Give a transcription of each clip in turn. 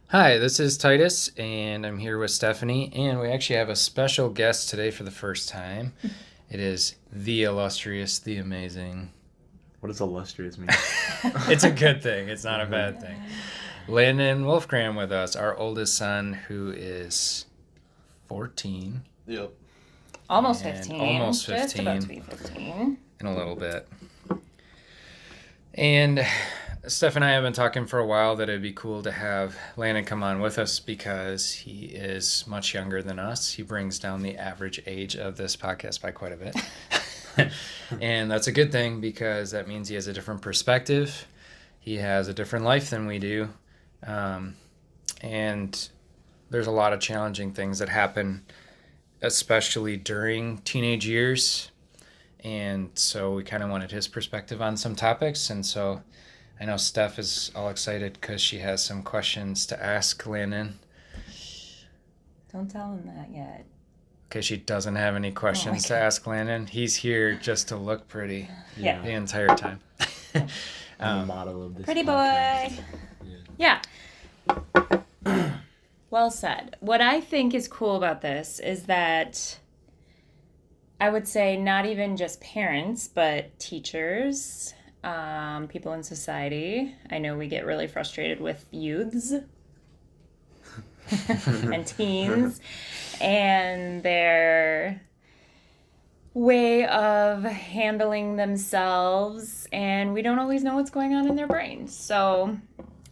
Hi, this is Titus, and I'm here with Stephanie, and we actually have a special guest today for the first time. It is the illustrious, the amazing. What does illustrious mean? It's a good thing. It's not a bad thing. Landon Wolfgram with us, our oldest son, who is 14. Yep. Almost And 15. almost Just about to 15. be 15. In a little bit. And Steph and I have been talking for a while that it'd be cool to have Landon come on with us because he is much younger than us. He brings down the average age of this podcast by quite a bit. And that's a good thing because that means he has a different perspective. He has a different life than we do. And there's a lot of challenging things that happen, especially during teenage years. And so we kind of wanted his perspective on some topics. And so I know Steph is all excited because she has some questions to ask Landon. Don't tell him that yet. Okay, she doesn't have any questions to ask Landon. He's here just to look pretty Yeah. the entire time. The motto of this Pretty podcast. boy. Yeah. Well said. What I think is cool about this is that I would say not even just parents, but teachers, people in society. I know we get really frustrated with youths and teens and their way of handling themselves, and we don't always know what's going on in their brains. So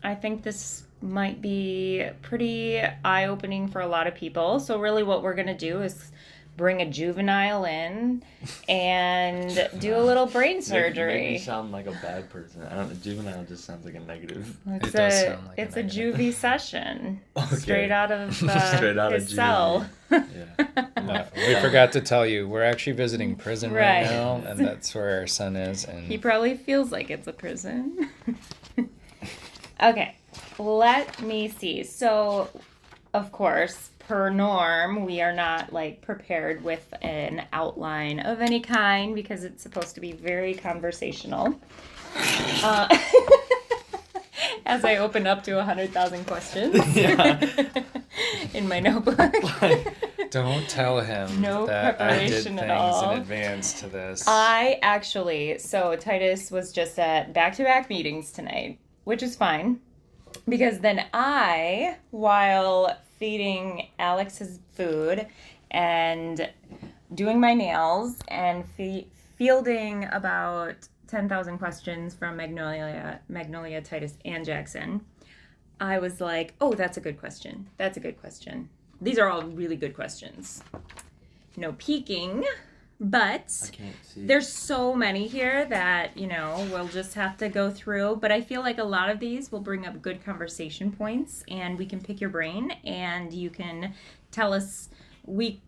I think this might be pretty eye-opening for a lot of people. So really what we're going to do is bring a juvenile in and do a little brain surgery. Make me sound like a bad person. I don't know. Juvenile just sounds like a negative. It's It does sound like it's a a negative. juvie session. Okay. Straight out of Straight out of his juvie. cell. Yeah. We forgot to tell you, we're actually visiting prison right Right. now, and that's where our son is. And He probably feels like it's a prison. Okay, let me see. So, of course, per norm, we are not like prepared with an outline of any kind because it's supposed to be very conversational. As I open up to 100,000 questions in my notebook. don't tell him No that I did preparation things at all. in advance to this. So Titus was just at back-to-back meetings tonight, which is fine. Because then while feeding Alex his food and doing my nails and fielding about 10,000 questions from Magnolia, Titus, and Jackson, I was like, oh, that's a good question. That's a good question. These are all really good questions. No peeking, but I can't see. there's so many here that, we'll just have to go through. But I feel like a lot of these will bring up good conversation points, and we can pick your brain, and you can tell us. We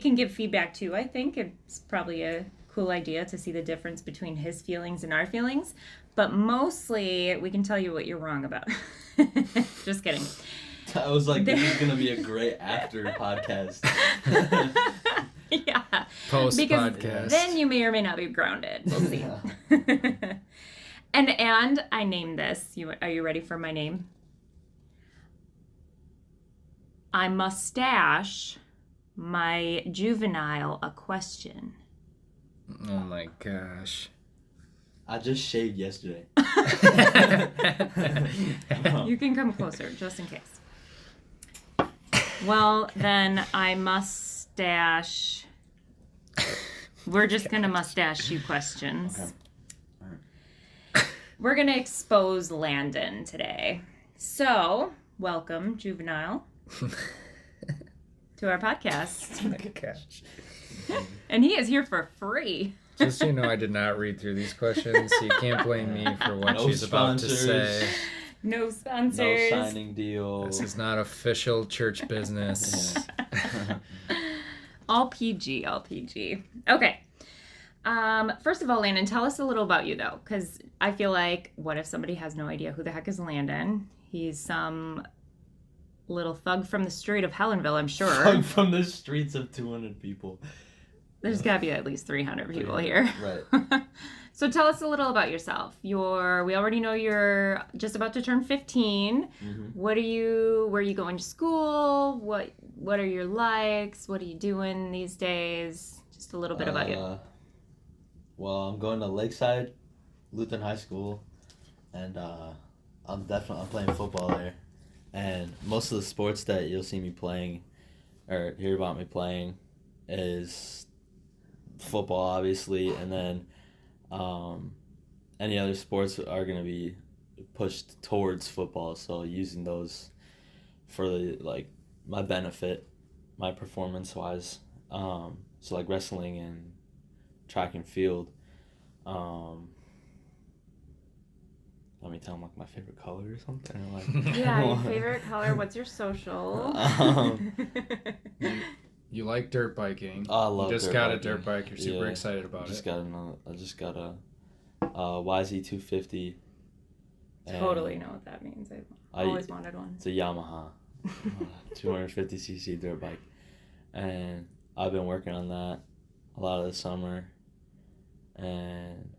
can give feedback too. I think it's probably a cool idea to see the difference between his feelings and our feelings. But mostly, we can tell you what you're wrong about. Just kidding. I was like, this is gonna be a great after podcast. Yeah. Post Because podcast. then you may or may not be grounded. We'll see. And I named this. Are you ready for my name? I mustache my juvenile a question. Oh my gosh. I just shaved yesterday. You can come closer, just in case. Well, then I mustache. We're just going to mustache you questions. Okay. We're going to expose Landon today. So, welcome, Juvenile, to our podcast. Oh my gosh. And he is here for free. Just so you know, I did not read through these questions, so you can't blame me for what No she's about to sponsors. say. No No sponsors. signing deal. This is not official church business. All PG, all PG. Okay. First of all, Landon, tell us a little about you, though, because I feel like, what if somebody has no idea who the heck is Landon? He's some little thug from the street of Hellenville, I'm sure. From the streets of 200 people. There's got to be at least 300 people here. Right. So tell us a little about yourself. We already know you're just about to turn 15. Mm-hmm. Where are you going to school? What are your likes? What are you doing these days? Just a little bit about you. Well, I'm going to Lakeside Lutheran High School, and I'm playing football there. And most of the sports that you'll see me playing or hear about me playing is football, obviously, and then any other sports are going to be pushed towards football, so using those for my benefit, my performance wise, so like wrestling and track and field. Let me tell them like my favorite color or something. Or like, yeah, your favorite color. What's your social? You like dirt biking. I love You just dirt got biking. a dirt bike. You're super excited about I just it. got a YZ250. Totally know what that means. I've always wanted one. It's a Yamaha 250cc dirt bike. And I've been working on that a lot of the summer. And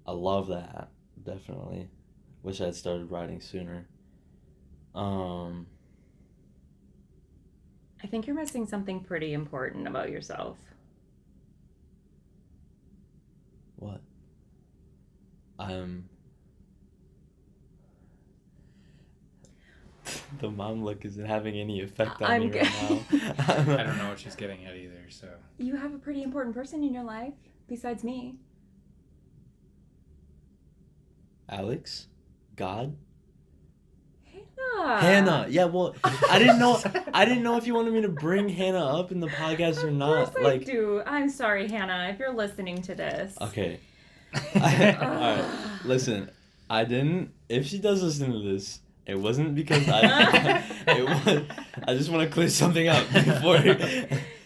I love that, definitely. Wish I'd started riding sooner. I think you're missing something pretty important about yourself. What? The mom look isn't having any effect on me right now. I don't know what she's getting at either, so. You have a pretty important person in your life, besides me. Alex? God? Hannah. Hannah. Yeah, well, I didn't know if you wanted me to bring Hannah up in the podcast or not. Of course I do. I'm sorry, Hannah, if you're listening to this. Okay. Alright. Listen, if she does listen to this, it wasn't because I just want to clear something up before.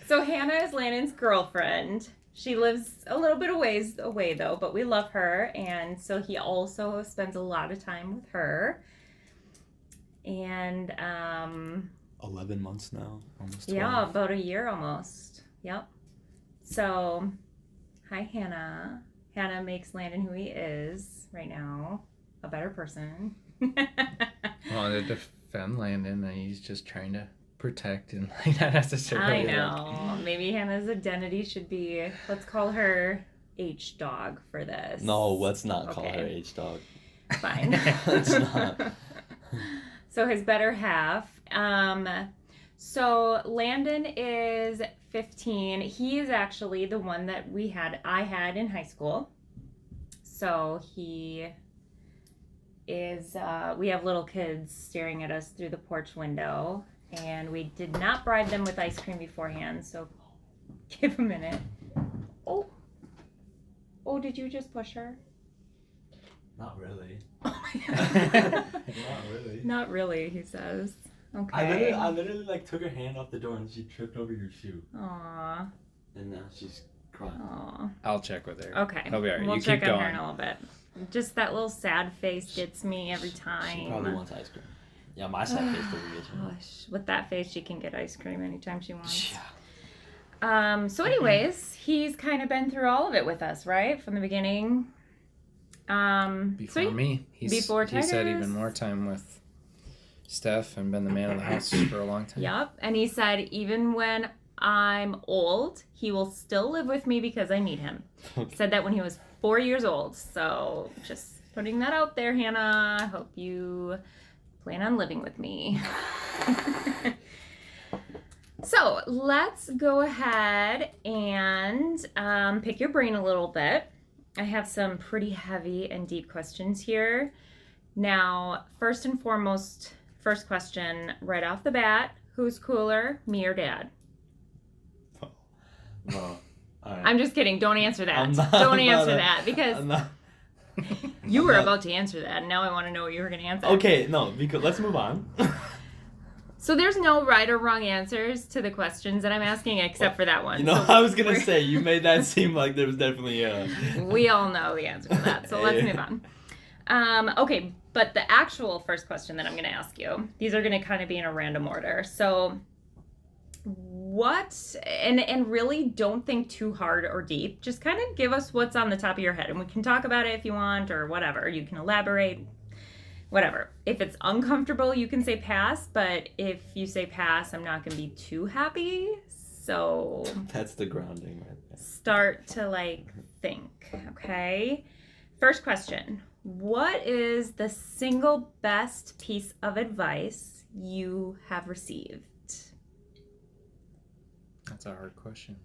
So Hannah is Landon's girlfriend. She lives a little bit of ways away though, but we love her, and so he also spends a lot of time with her. And 11 months now, almost 12. Yeah, about a year almost. Yep. So, hi Hannah. Hannah makes Landon who he is right now a better person. Well, to defend Landon, he's just trying to protect and not necessarily. I know. Maybe Hannah's identity should be, let's call her H-Dog for this. No, let's not call her H-Dog. Fine. Let's not. So his better half. So Landon is 15. He is actually the one that I had in high school. So he is, we have little kids staring at us through the porch window, and we did not bribe them with ice cream beforehand, so give a minute. Oh, did you just push her? Not really. Oh my God. Not really. Not really, he says. Okay. I literally like took her hand off the door and she tripped over your shoe. Aww. And now she's crying. Aww. I'll check with her. Okay. He'll be all right. We'll You check keep on going. her in a little bit. Just that little sad face gets me every time. She probably wants ice cream. Yeah, my sad face doesn't get you. Gosh, with that face, she can get ice cream anytime she wants. Yeah. So anyways, he's kind of been through all of it with us, right? From the beginning. Before me. He said Titus. even more time with Steph and been the man of the house for a long time. Yep. And he said, even when I'm old, he will still live with me because I need him. Said that when he was 4 years old. So just putting that out there, Hannah. I hope you plan on living with me. So let's go ahead and pick your brain a little bit. I have some pretty heavy and deep questions here. Now, first and foremost, first question right off the bat, who's cooler, me or Dad? No. All right. I'm just kidding. Don't answer that. Don't answer that because you were about to answer that, and now I want to know what you were going to answer. Okay, no, because let's move on. So there's no right or wrong answers to the questions that I'm asking except for that one. You know, So I was going to say, you made that seem like there was definitely we all know the answer to that, so let's move on. Okay, but the actual first question that I'm going to ask you, these are going to kind of be in a random order. So what and really don't think too hard or deep. Just kind of give us what's on the top of your head and we can talk about it if you want or whatever. You can elaborate, whatever. If it's uncomfortable, you can say pass, but if you say pass, I'm not going to be too happy. So That's the grounding right there. start to like think, okay? First question. What is the single best piece of advice you have received That's a hard question.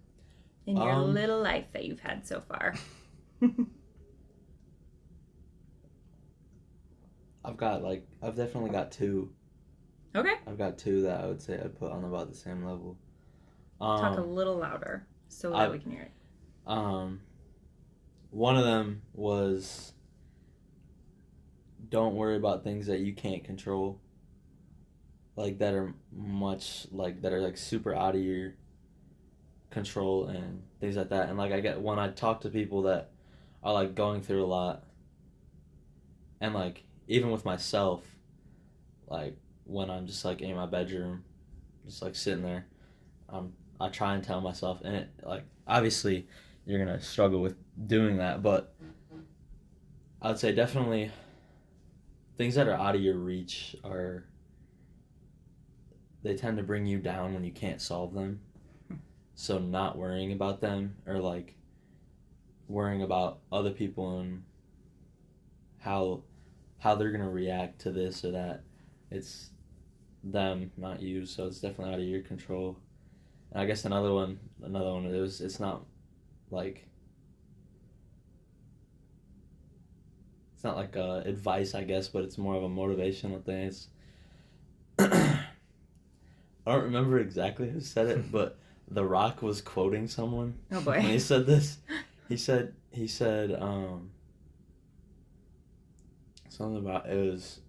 in your little life that you've had so far? I've definitely got two. Okay. I've got two that I would say I'd put on about the same level. Talk a little louder so that we can hear it. One of them was don't worry about things that you can't control. Like that are like super out of your control and things like that. And like when I talk to people that are like going through a lot, and like even with myself, like when I'm just like in my bedroom, just like sitting there, I try and tell myself, and it like obviously you're gonna struggle with doing that, but I would say definitely things that are out of your reach they tend to bring you down when you can't solve them. So not worrying about them or like worrying about other people and how they're gonna react to this or that. It's them, not you. So it's definitely out of your control. And I guess another one it's not like advice, I guess, but it's more of a motivational thing. It's I don't remember exactly who said it, but The Rock was quoting someone. Oh boy. When he said this, he said something about it was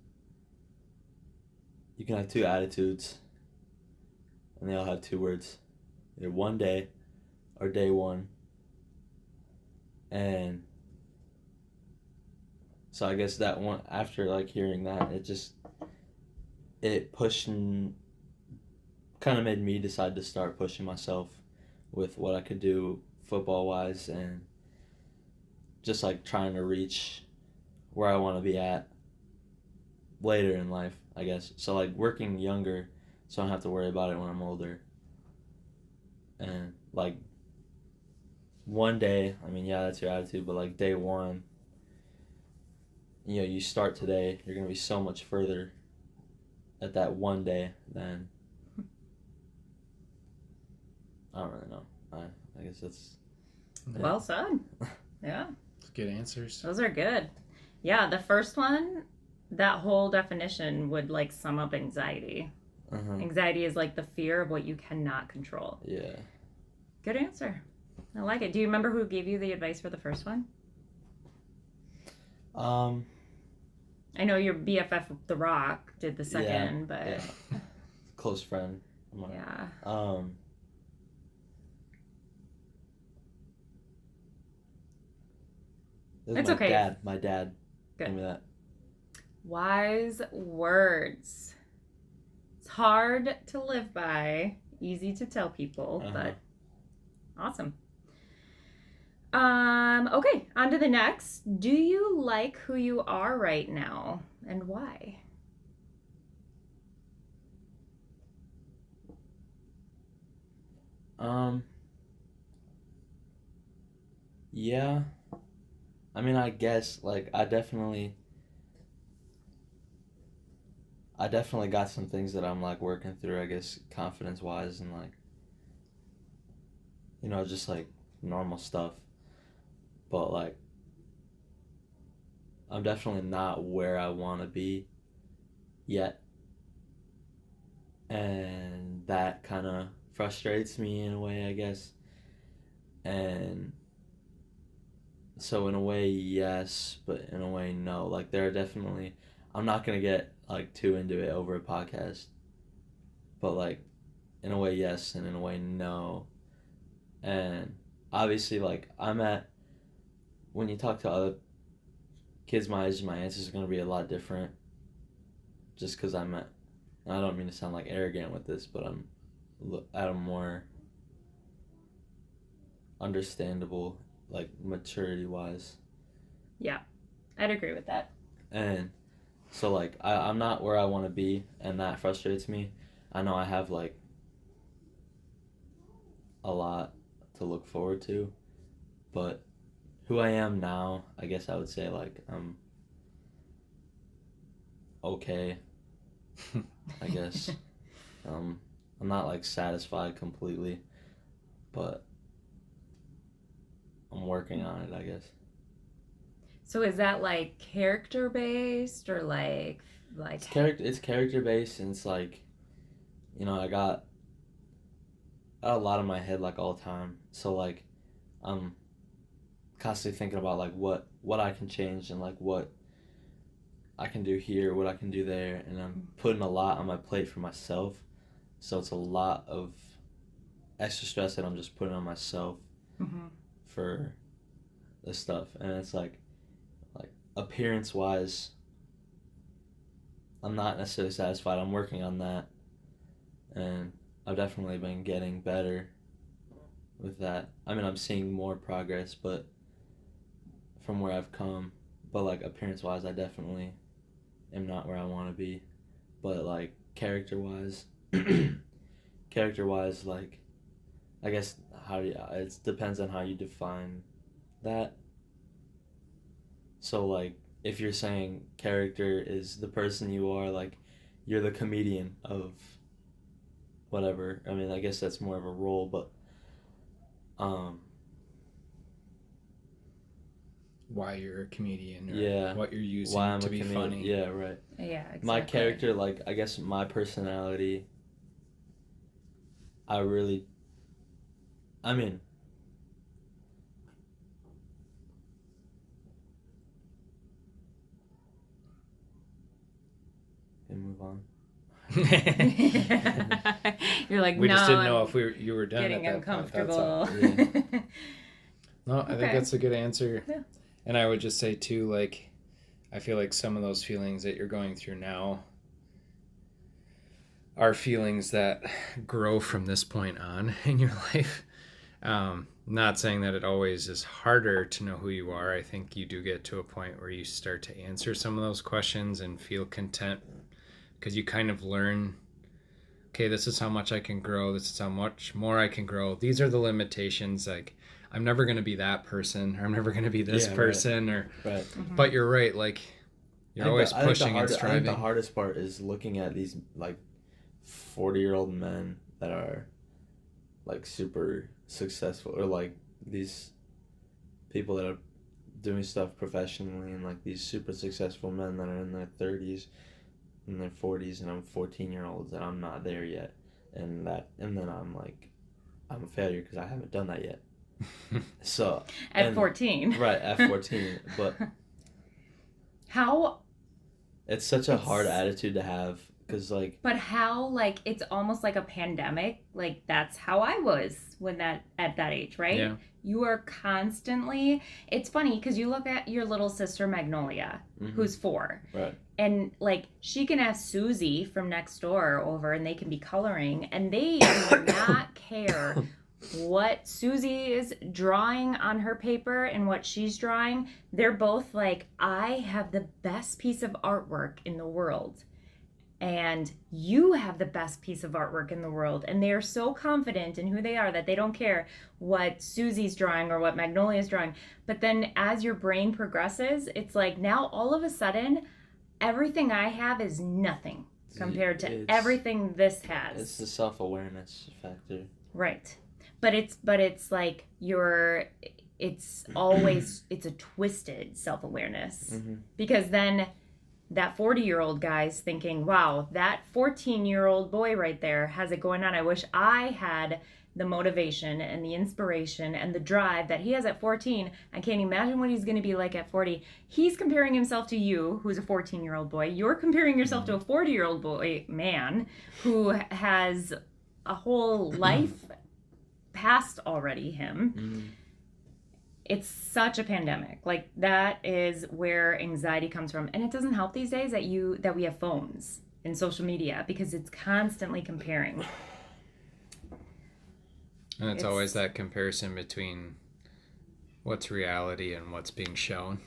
you can have two attitudes and they all have two words. Either one day or day one. And so I guess that one after like hearing that it pushed and kind of made me decide to start pushing myself with what I could do football wise and just like trying to reach where I want to be at later in life, I guess. So like working younger so I don't have to worry about it when I'm older. And like one day, I mean, yeah, that's your attitude, but like day one, you start today, you're going to be so much further at that one day than I don't really know. I guess that's... Yeah. Well said. Yeah. Good answers. Those are good. Yeah, the first one, that whole definition would like sum up anxiety. Uh-huh. Anxiety is like the fear of what you cannot control. Yeah. Good answer. I like it. Do you remember who gave you the advice for the first one? I know your BFF, The Rock, did the second, but... Yeah. Close friend. Yeah. It's okay. My dad gave me that. Wise words. It's hard to live by, easy to tell people, but awesome. Okay, on to the next. Do you like who you are right now and why? Yeah. I mean, I guess like I definitely got some things that I'm like working through, I guess, confidence wise and like just like normal stuff. But like I'm definitely not where I want to be yet. And that kind of frustrates me in a way, I guess. And so in a way, yes, but in a way, no. Like there are definitely, I'm not going to get like too into it over a podcast. But like in a way, yes, and in a way, no. And obviously, like when you talk to other kids my age, my answers are going to be a lot different. Just because I don't mean to sound like arrogant with this, but at a more understandable, like maturity wise. Yeah, I'd agree with that. And so like I'm not where I want to be, and that frustrates me. I know I have like a lot to look forward to, but who I am now, I guess I would say like I'm okay, I guess. I'm not like satisfied completely, but I'm working on it, I guess. So is that like character based or like It's character based, and it's like, I got a lot in my head like all the time. So like I'm constantly thinking about like what I can change and like what I can do here, what I can do there, and I'm putting a lot on my plate for myself. So it's a lot of extra stress that I'm just putting on myself mm-hmm. for this stuff. And it's like appearance wise, I'm not necessarily satisfied. I'm working on that, and I've definitely been getting better with that. I mean, I'm seeing more progress, but from where I've come, but like appearance wise, I definitely am not where I want to be. But like character wise, like I guess it depends on how you define that. So like if you're saying character is the person you are, like you're the comedian of whatever. I mean, I guess that's more of a role, but why you're a comedian, or yeah, what you're using why I'm to a be comedian. funny. Yeah, right. Yeah, exactly. My character, like I guess my personality, I mean, and move on. You're like, we no, just didn't know if you were done getting at that uncomfortable. point. That's all. Yeah. No, I think that's a good answer. Yeah. And I would just say too, like, I feel like some of those feelings that you're going through now are feelings that grow from this point on in your life. Not saying that it always is harder to know who you are. I think you do get to a point where you start to answer some of those questions and feel content, because you kind of learn, okay, this is how much I can grow. This is how much more I can grow. These are the limitations. Like, I'm never going to be that person, or I'm never going to be this person. Right. Mm-hmm. But you're right. Like, you're always pushing and striving. I think the hardest part is looking at these like 40-year-old men that are like super successful, or like these people that are doing stuff professionally, and like these super successful men that are in their 30s, in their 40s, and I'm 14-year-olds and I'm not there yet, and then I'm like, I'm a failure because I haven't done that yet. So at 14, right, at 14, but how it's such a hard attitude to have, because like, but how, like, it's almost like a pandemic. Like, that's how I was at that age, right? Yeah. You are constantly, it's funny because you look at your little sister Magnolia, mm-hmm. who's 4, right, and like she can have Susie from next door over, and they can be coloring, and they do not care what Susie is drawing on her paper and what she's drawing. They're both like, I have the best piece of artwork in the world, and you have the best piece of artwork in the world. And they are so confident in who they are that they don't care what Susie's drawing or what Magnolia's drawing. But then as your brain progresses, it's like, now all of a sudden everything I have is nothing compared to everything this has. It's the self-awareness factor. Right. But it's like it's a twisted self-awareness. Mm-hmm. Because then that 40-year-old guy's thinking, wow, that 14-year-old boy right there has it going on. I wish I had the motivation and the inspiration and the drive that he has at 14. I can't imagine what he's going to be like at 40. He's comparing himself to you, who's a 14-year-old boy. You're comparing yourself to a 40-year-old boy man who has a whole life past already him. Mm-hmm. It's such a pandemic. Like, that is where anxiety comes from. And it doesn't help these days that we have phones and social media, because it's constantly comparing. And it's always that comparison between what's reality and what's being shown.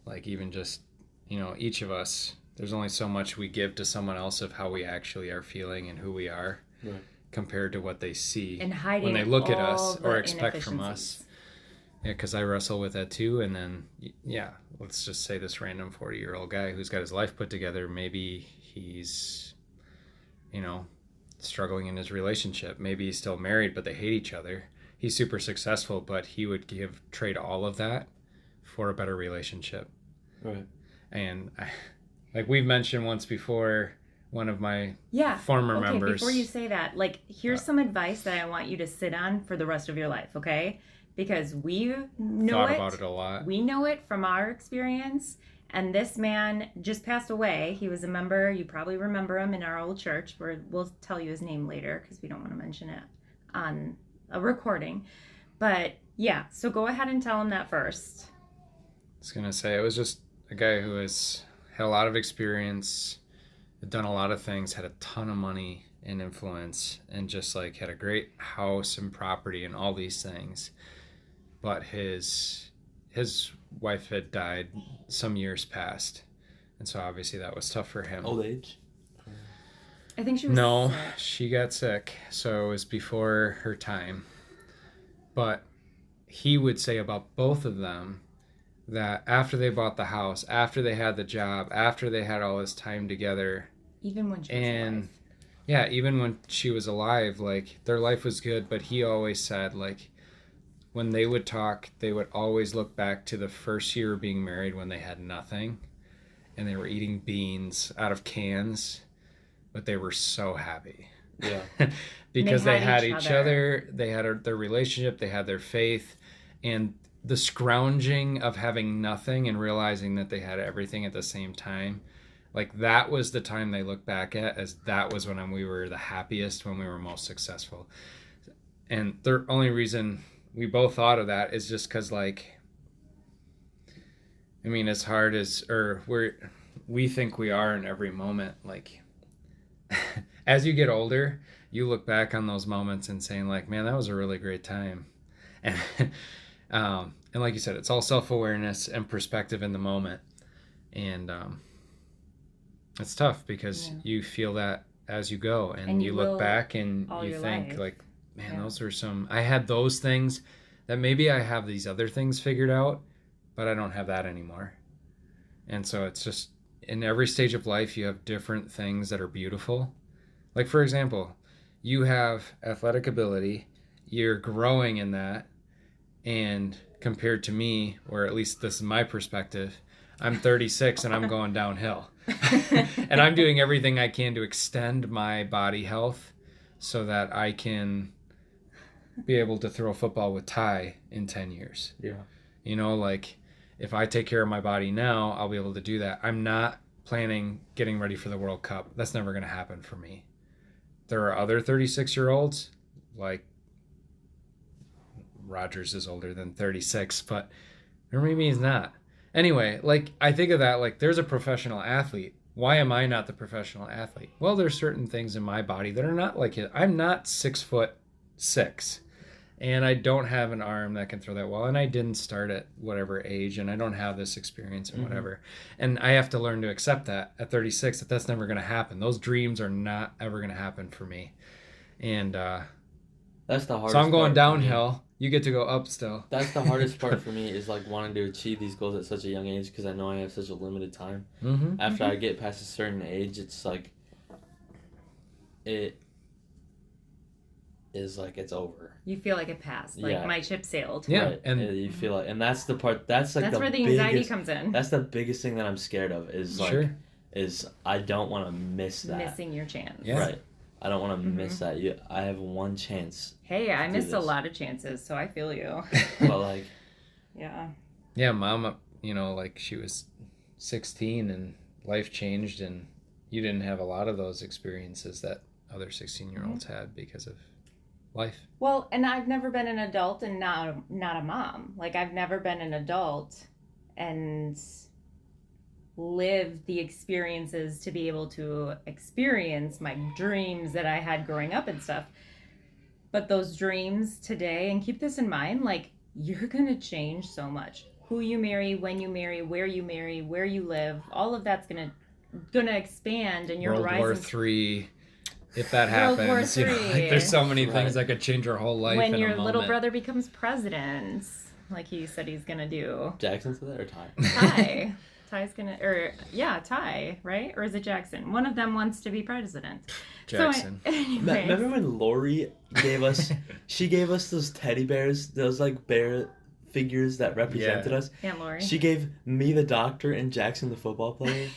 Like even just, each of us, there's only so much we give to someone else of how we actually are feeling and who we are, right, compared to what they see and hiding when they look at us or the expect from us. Yeah, because I wrestle with that too. And then, let's just say this random 40-year-old guy who's got his life put together, maybe he's, struggling in his relationship. Maybe he's still married, but they hate each other. He's super successful, but he would trade all of that for a better relationship. Right. And like we've mentioned once before, one of my former members. Before you say that, here's some advice that I want you to sit on for the rest of your life, okay? Because we know thought about it a lot. We know it from our experience. And this man just passed away. He was a member. You probably remember him in our old church. We'll tell you his name later because we don't want to mention it on a recording. But yeah, so go ahead and tell him that first. I was going to say, it was just a guy who had a lot of experience, had done a lot of things, had a ton of money and influence, and just had a great house and property and all these things. But his wife had died some years past, and so obviously that was tough for him. Old age? I think she was sick. She got sick, so it was before her time. But he would say about both of them that after they bought the house, after they had the job, after they had all this time together, even when she was alive. Yeah, even when she was alive, their life was good, but he always said, when they would talk, they would always look back to the first year of being married when they had nothing and they were eating beans out of cans, but they were so happy. Yeah. Because they had each other, they had their relationship, they had their faith, and the scrounging of having nothing and realizing that they had everything at the same time, that was the time they look back at as that was when we were the happiest, when we were most successful. And the only reason we both thought of that is just because, as hard as, we think we are in every moment, as you get older, you look back on those moments and saying, man, that was a really great time. And, and like you said, it's all self-awareness and perspective in the moment. And it's tough because you feel that as you go, and you look back and you think, man, those are I had those things that maybe I have these other things figured out, but I don't have that anymore. And so it's just, in every stage of life, you have different things that are beautiful. For example, you have athletic ability, you're growing in that, and compared to me, or at least this is my perspective, I'm 36 and I'm going downhill. And I'm doing everything I can to extend my body health so that I can be able to throw football with Ty in 10 years. Yeah. If I take care of my body now, I'll be able to do that. I'm not planning getting ready for the World Cup. That's never going to happen for me. There are other 36-year-olds, Rogers is older than 36, but or maybe he's not. Anyway, I think of that, there's a professional athlete. Why am I not the professional athlete? Well, there's certain things in my body that are not like it. I'm not 6'6", and I don't have an arm that can throw that well, and I didn't start at whatever age, and I don't have this experience or whatever. And I have to learn to accept that at 36, that's never going to happen. Those dreams are not ever going to happen for me. And that's the hardest. So I'm going downhill. You get to go up still. That's the hardest part for me is wanting to achieve these goals at such a young age because I know I have such a limited time. Mm-hmm. After I get past a certain age, it's it is it's over. You feel like it passed. My ship sailed. Yeah. Right. And you feel and that's the part, that's that's where the anxiety comes in. That's the biggest thing that I'm scared of is is I don't want to miss that. Missing your chance. Yeah. Right. I don't want to miss that. I have one chance. Hey, I missed a lot of chances, so I feel you. But yeah. Yeah, Mom, she was 16 and life changed, and you didn't have a lot of those experiences that other 16-year-olds had because of life. Well, and I've never been an adult and not a mom. I've never been an adult and live the experiences to be able to experience my dreams that I had growing up and stuff. But those dreams today, and keep this in mind, like, you're going to change so much. Who you marry, when you marry, where you live, all of that's going to expand, and your World War horizons. III, if that World War happens. You know, III. like, there's so many Right. things that could change your whole life When in your a moment. little brother becomes president, like he said he's going to do. Jackson said that or Ty? Ty. Ty's going to, or yeah, Ty, right? Or is it Jackson? One of them wants to be president. Jackson. So, anyways. Remember when Lori gave us? She gave us those teddy bears, those like bear figures that represented us. Aunt Lori. She gave me the doctor and Jackson the football player.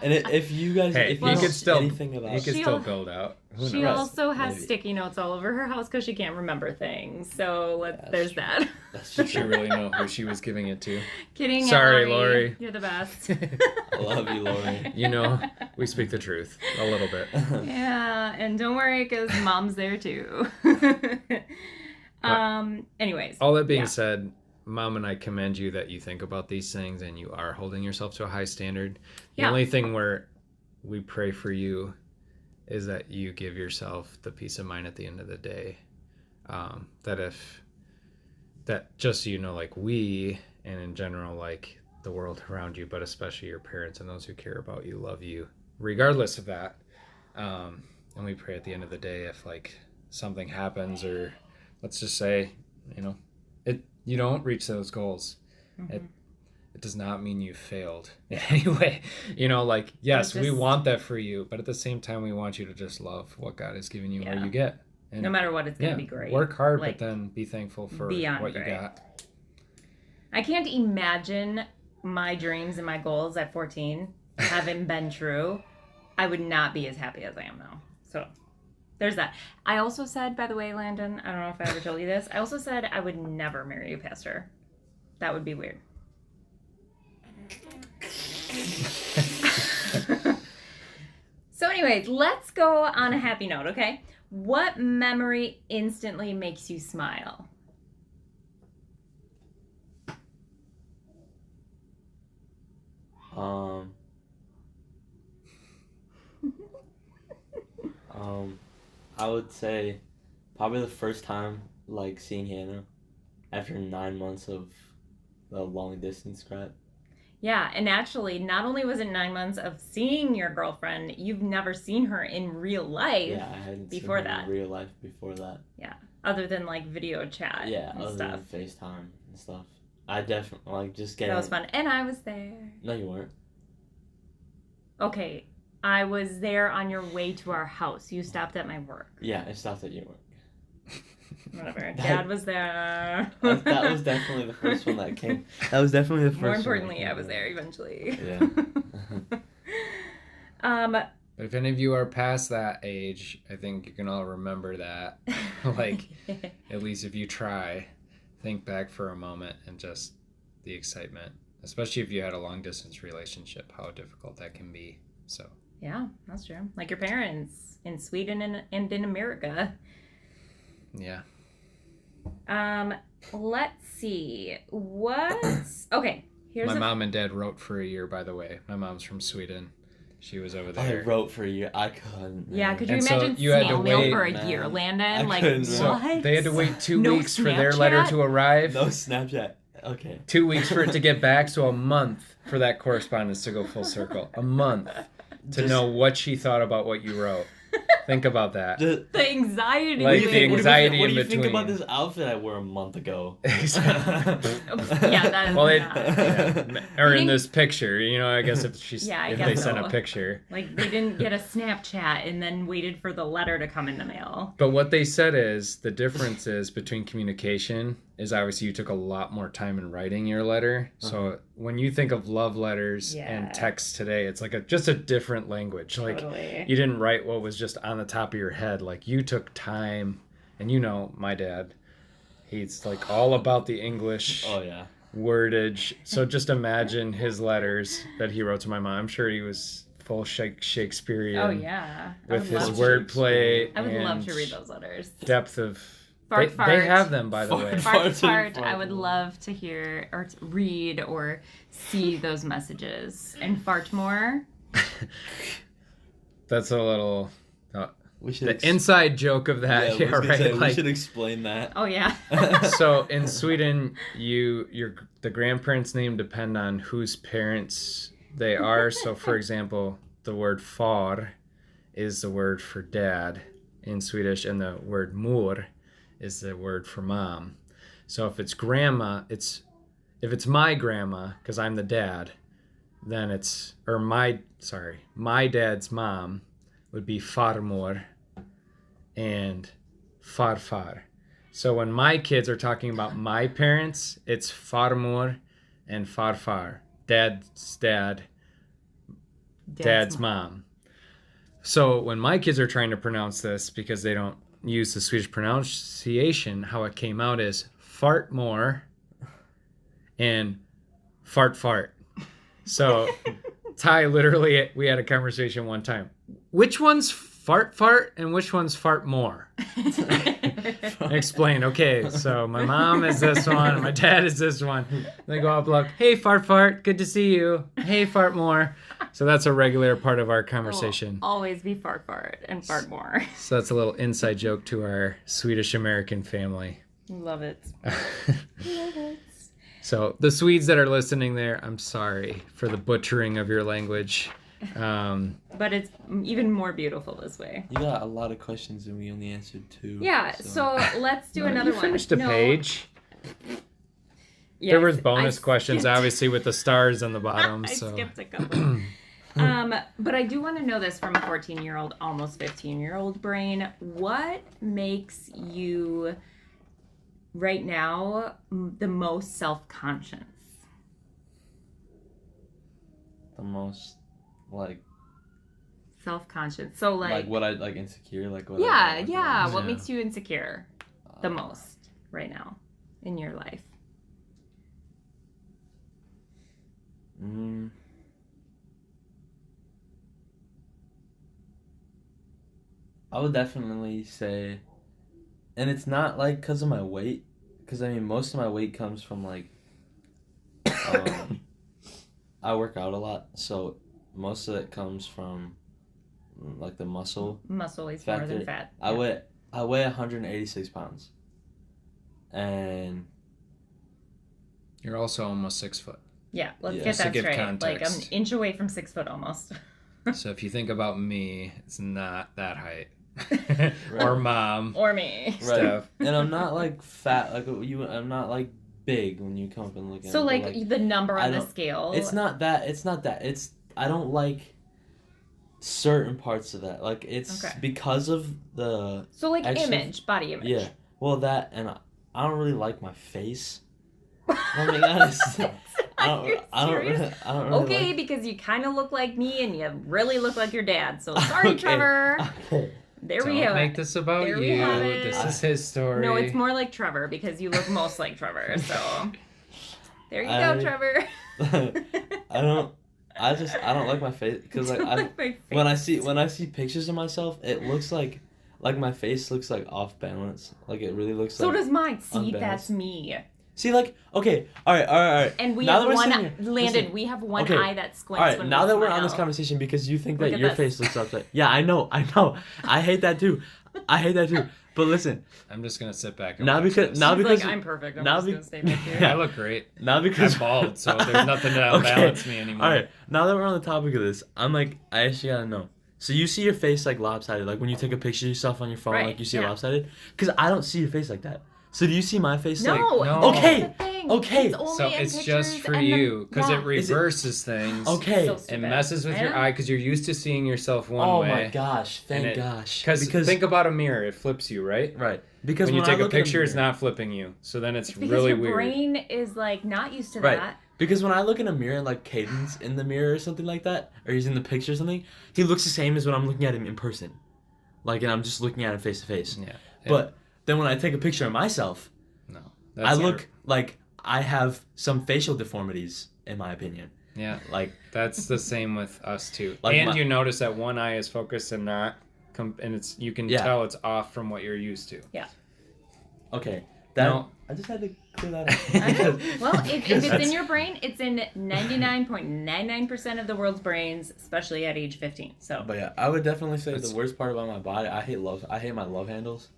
And if you guys, Hey, if he you could know still anything about, he could She still al- build out. Who She knows? also has Maybe. sticky notes all over her house because she can't remember things. So That's there's true. that. that's Did she true. really know who she was giving it to? Kidding. Aunt Sorry, Lori. You're the best. I love you, Lori. You know, we speak the truth a little bit. Yeah, and don't worry because mom's there too. Anyways. All that being yeah. said, Mom and I commend you that you think about these things and you are holding yourself to a high standard. The Yeah. only thing where we pray for you is that you give yourself the peace of mind at the end of the day. That just so you know, like we, and in general, like the world around you, but especially your parents and those who care about you, love you, regardless of that. And we pray at the end of the day, if like something happens, or let's just say, you don't reach those goals, Mhm. it does not mean you failed in any way. Yes, we just- want that for you, but at the same time, we want you to just love what God has given you, Yeah. where you get. And No matter what, it's going to be great. work hard, Like, but then be thankful for beyond what you great. got. I can't imagine my dreams and my goals at 14 having been true. I would not be as happy as I am now. So there's that. I also said, by the way, Landon, I don't know if I ever told you this. I also said I would never marry a pastor. That would be weird. So anyways, let's go on a happy note, okay? What memory instantly makes you smile? I would say probably the first time like seeing Hannah after 9 months of the long distance grad. Yeah, and actually, not only was it 9 months of seeing your girlfriend, you've never seen her in real life. Yeah, I hadn't before seen her that. in real life before that. Other than like video chat Yeah, and other stuff. than FaceTime and stuff. I definitely like just getting. That was fun. And I was there. No, you weren't. Okay, I was there on your way to our house. You stopped at my work. Yeah, I stopped at your work. Whatever. Dad was there. That was definitely the first one that came. That was definitely the first. More one that importantly, came I was out. there eventually. Yeah. But if any of you are past that age, I think you can all remember that. Like, at least if you try, think back for a moment and just the excitement, especially if you had a long distance relationship, how difficult that can be. So Yeah, that's true. Like your parents in Sweden and in America. yeah. Let's see. Okay, here's My mom and dad wrote for a year, by the way. My mom's from Sweden. She was over I there. wrote for a year. I couldn't. Yeah, man. could you And so imagine you had to snail mail wait, for a man. year, Landon? I Like, couldn't. So what? they had to wait 2 No weeks for their letter Snapchat? to arrive. No Snapchat. Okay. 2 weeks for it to get back, so a month for that correspondence to go full circle. A month to Just- know what she thought about what you wrote. Think about that. Just, The anxiety. Like, what do you the think- anxiety What in do you think between. about this outfit I wore a month ago? Yeah, that is Well, not. or You in didn't- this picture, I guess if she's Yeah, I if guess they sent so. a picture. Like, they didn't get a Snapchat and then waited for the letter to come in the mail. But what they said is the difference is between communication is obviously you took a lot more time in writing your letter. So when you think of love letters Yeah. and text today, it's like just a different language. Like Totally. you didn't write what was just on the top of your head. Like you took time, and my dad, he's like all about the English Oh yeah. wordage. So just imagine his letters that he wrote to my mom. I'm sure he was full Shakespearean. Oh, yeah. I With would his love wordplay. I would love and to read those letters. Depth of. Fart, They fart. have them, by the way. Fart. Fart, fart. Fart. I would love to hear or to read or see those messages. And fart more. That's a little. We should The inside joke of that, yeah, I was gonna right? say, Like, we should explain that. Oh yeah. so in Sweden, the grandparents' name depend on whose parents they are. So, for example, the word far is the word for dad in Swedish, and the word mor is the word for mom. So if it's grandma, if it's my grandma, because I'm the dad, then my dad's mom would be farmor and farfar. So when my kids are talking about my parents, it's farmor and farfar. Dad's dad, dad's mom. So when my kids are trying to pronounce this, because they don't use the Swedish pronunciation, how it came out is fartmore and fart. So Ty, literally, we had a conversation one time. Which one's fart and which one's fart more? Explain. Okay, so my mom is this one, and my dad is this one. They go up, look, hey, fart, good to see you. Hey, fart more. So that's a regular part of our conversation. Will always be fart and fart more. So that's a little inside joke to our Swedish American family. Love it. Love it. So the Swedes that are listening there, I'm sorry for the butchering of your language. But it's even more beautiful this way. You got a lot of questions and we only answered 2. Yeah, so let's do another one. Finished a page. Yes, There was bonus questions, skipped- obviously, with the stars on the bottom. I So skipped a couple. But I do want to know this from a 14-year-old, almost 15-year-old brain. What makes you, right now, the most self-conscious? The most, like... Self-conscious. So, Like what I, like, insecure? Like what yeah. Yeah. What makes you insecure the most right now in your life? I would definitely say, and it's not like because of my weight, because I mean most of my weight comes from like, I work out a lot, so most of it comes from like the muscle. Muscle is factor. more than fat. I weigh 186 pounds, and you're also almost 6 foot. Yeah, let's Yeah. get Just to that give straight. context. Like, I'm an inch away from 6 foot almost. So if you think about me, it's not that height. Or mom. Or me. right, Stuff. and I'm not like fat like you. I'm not like big when you come up and look at So, me, like, but, the number I on the don't- scale. It's not that. It's I don't like certain parts of that. Like it's Okay. because of the So, like, extra- body image. Yeah. Well, that and I don't really like my face. I'm being honest. Are you serious? I don't really Okay, like... because you kind of look like me and you really look like your dad. So, sorry, Okay. Trevor. Okay. There we Don't go. make this about There you. we have it. This is his story. No, it's more like Trevor because you look most like Trevor. So, there you I- go, Trevor. I don't like my face because like Don't like my face. when I see pictures of myself, it looks like my face looks like off balance. Like it really looks So like. does mine. See, unbalanced. that's me. See, like, okay, all right. And we Now have that we're one sitting here- Landon. listen. We have one Okay. eye that All squints. right, when now we that we're smile. on this conversation, because you think Look that at your this. face looks upside. Yeah, I know. I hate that too. But listen, I'm just gonna sit back and now watch because this. now She's because like, I'm perfect. I'm now just be- gonna stay back here. Yeah. I look great. now because I'm bald, so there's nothing to Okay. balance me anymore. All right, now that we're on the topic of this, I'm like, I actually gotta know. So you see your face like lopsided, like when you take a picture of yourself on your phone, Right, like you see it yeah. lopsided. Because I don't see your face like that. So do you see my face No, like? No. Okay, that's the thing. okay. It's only So in it's just pictures for and you because yeah. it reverses things. Okay. So It stupid. messes with your Yeah. eye because you're used to seeing yourself one Oh way. my gosh! Thank gosh. Because think about a mirror, it flips you, right? right. Because When you I take a look at picture, it's mirror- not flipping you. So then it's Because really your weird. brain is like not used to Right. that. Because when I look in a mirror and like Caden's in the mirror or something like that, or he's in the picture or something, he looks the same as when I'm looking at him in person. Like, and I'm just looking at him face to face. Yeah. But then when I take a picture of myself, No. I look like I have some facial deformities, in my opinion. Yeah. Like, That's the same with us too. Like and my- you notice that one eye is focused and not, and it's you can Yeah. tell it's off from what you're used to. okay, No. I just had to clear that up. Well, if it's in your brain, it's in 99.99% of the world's brains, especially at age 15. So. But yeah, I would definitely say the worst part about my body, I hate my love handles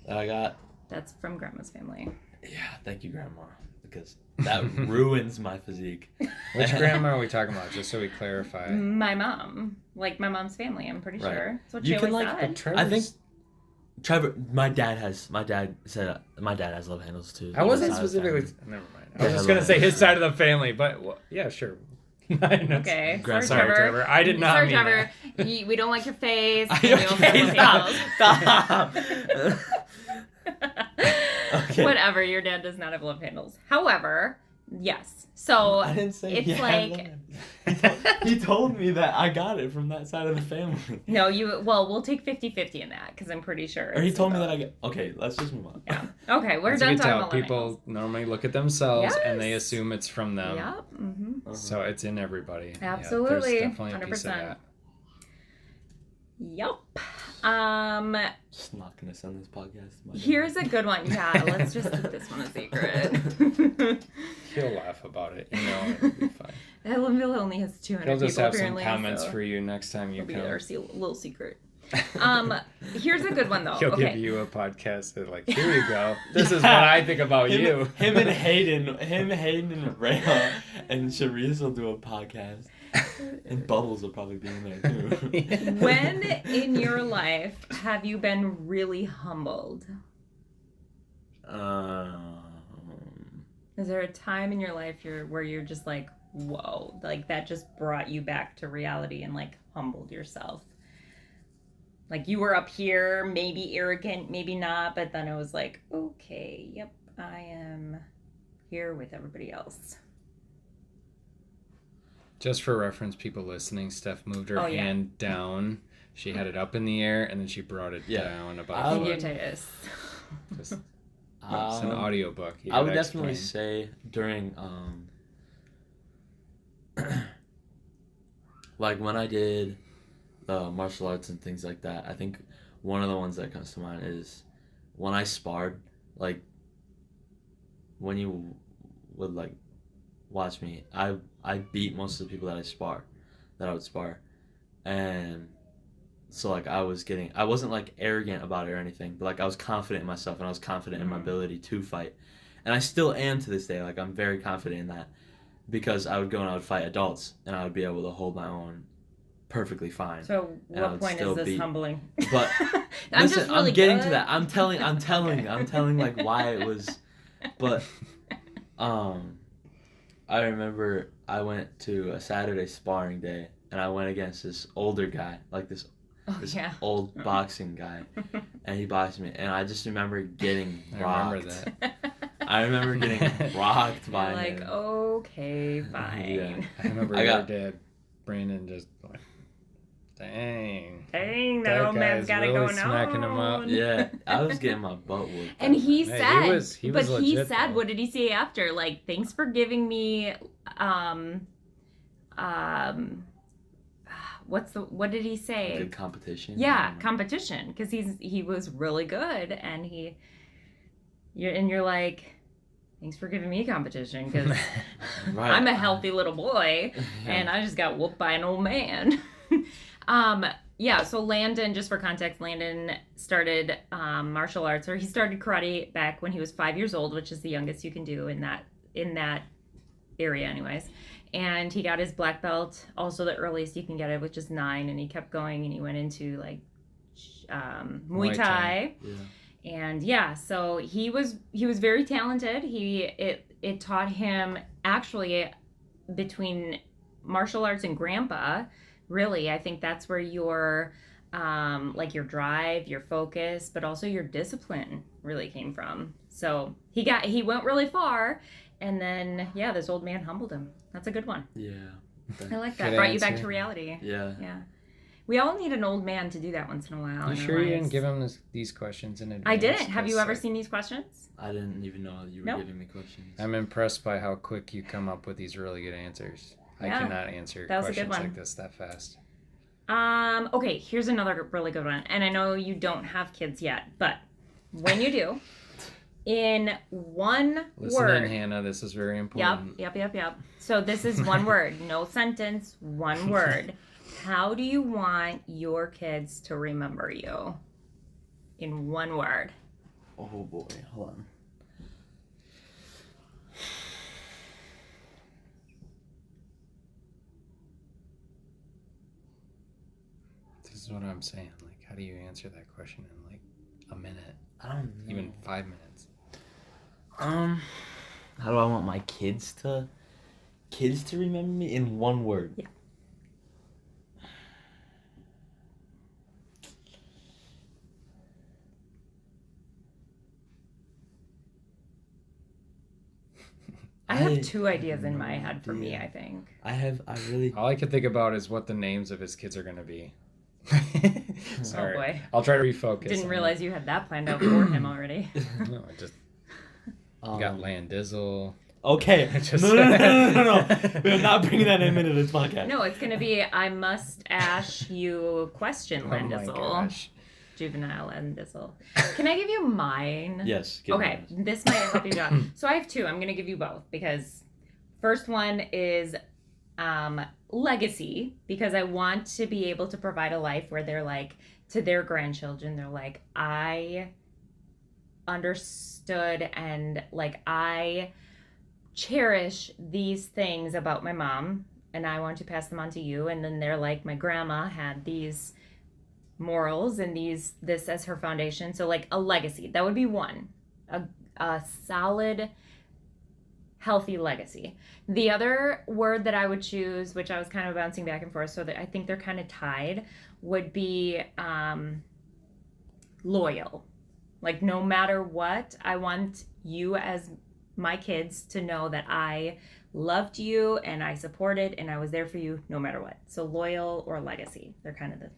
that I got. That's from Grandma's family. Yeah, thank you, Grandma, because that ruins my physique. Which grandma are we talking about, just so we clarify? My mom. Like, my mom's family, I'm pretty sure. That's what she always said. I think Trevor, my dad has love handles too. I wasn't specifically. Never mind. I was just gonna say his side of the family, but yeah, sure. Okay. Sorry, Trevor. I did not mean Trevor. that. We don't like your face. Okay, stop. Okay. Whatever. Your dad does not have love handles. However, yes. So I didn't say it's like he told me that I got it from that side of the family. No, we'll take 50-50 in that because I'm pretty sure. Or he told me that I get. Okay, let's just move on. Yeah. Okay, we're As done you can talking tell, about people normally look at themselves and they Yes. assume it's from them. Yep. Mm-hmm. So it's in everybody. Absolutely. Yeah, there's definitely a piece of 100%. that. Yep. Just not gonna send this podcast to my dad. Here's a good one. Yeah, let's just keep this one a secret. He'll laugh about it. It'll be fine. Bill only has 200 He'll just people have some apparently, comments so for you next time you it'll be come. our little secret. Here's a good one though. He'll Okay. give you a podcast that here you go. This is what I think about you. Him and Hayden and Rhea and Sharice will do a podcast. And Bubbles will probably be in there too. When in your life have you been really humbled? Is there a time in your life where you're just like, whoa, like that just brought you back to reality and like humbled yourself? Like you were up here, maybe arrogant, maybe not, but then it was like, okay, yep, I am here with everybody else. Just for reference, people listening, Steph moved her hand down. She had it up in the air, and then she brought it down about Thank a you, foot. Titus. It's an audiobook. I would definitely say during like when I did martial arts and things like that, I think one of the ones that comes to mind is when I sparred. Like when you would like watch me, I beat most of the people that I would spar, and so like I wasn't like arrogant about it or anything, but like I was confident in myself and I was confident in my ability to fight, and I still am to this day. Like I'm very confident in that because I would go and I would fight adults and I would be able to hold my own perfectly fine. So what point is this humbling? But I'm listen, just really I'm getting good. to that. I'm telling like why it was, but I remember I went to a Saturday sparring day and I went against this older guy, like this old boxing guy, and he boxed me, and I just remember getting rocked. I remember that. I remember getting rocked by him. Like, okay, fine. Yeah. I remember your dad, Brandon, just like, dang, that old man's guy's got it really going smacking on. him up. Yeah, I was getting my butt whooped. And he Hey, said, he was legit, though. what did he say after? Like, thanks for giving me, what did he say? Good competition. Yeah, competition, because he was really good, and you're like, thanks for giving me competition, because Right. I'm a healthy little boy, and I just got whooped by an old man. Yeah, so Landon, just for context, Landon started martial arts, or he started karate back when he was 5 years old, which is the youngest you can do in that area anyways. And he got his black belt, also the earliest you can get it, which is 9, and he kept going, and he went into like Muay Thai. Yeah. And so he was very talented. It taught him actually between martial arts and grandpa. Really, I think that's where your like your drive, your focus, but also your discipline really came from. So he went really far, and then this old man humbled him. That's a good one. Yeah. I like that. Good Brought you back answer. to reality. Yeah. Yeah. We all need an old man to do that once in a while. You sure you didn't give him these questions in advance? I didn't. Have you ever Because, seen these questions? I didn't even know you were Nope. giving me questions. I'm impressed by how quick you come up with these really good answers. Yeah, I cannot answer that was a good questions one. like this that fast. Okay, here's another really good one. And I know you don't have kids yet, but when you do, In one Listen word. in, Hannah. This is very important. Yep. So this is one word. No sentence, one word. How do you want your kids to remember you? In one word. Oh boy, hold on. This is what I'm saying. Like, how do you answer that question in like a minute? I don't know. Even 5 minutes. How do I want my kids to remember me in one word? Yeah. I have 2 ideas in my head for me, I think. All I can think about is what the names of his kids are going to be. Sorry. Oh boy. I'll try to refocus. Didn't realize you had that planned out for him already. No, I just... You got Landizzle. Okay. No. We're not bringing that in into this podcast. No, it's going to be, I must ask you question, Oh my Landizzle. gosh. Juvenile Landizzle. Can I give you mine? Yes. Okay, this might help you, John. So I have 2. I'm going to give you both because first one is legacy, because I want to be able to provide a life where they're like, to their grandchildren, they're like, I understood and like I cherish these things about my mom and I want to pass them on to you. And then they're like, my grandma had these morals and this as her foundation. So like a legacy, that would be one. A solid, healthy legacy. The other word that I would choose, which I was kind of bouncing back and forth, so that I think they're kind of tied, would be loyal. Like no matter what, I want you as my kids to know that I loved you and I supported and I was there for you no matter what. So loyal or legacy, they're kind of the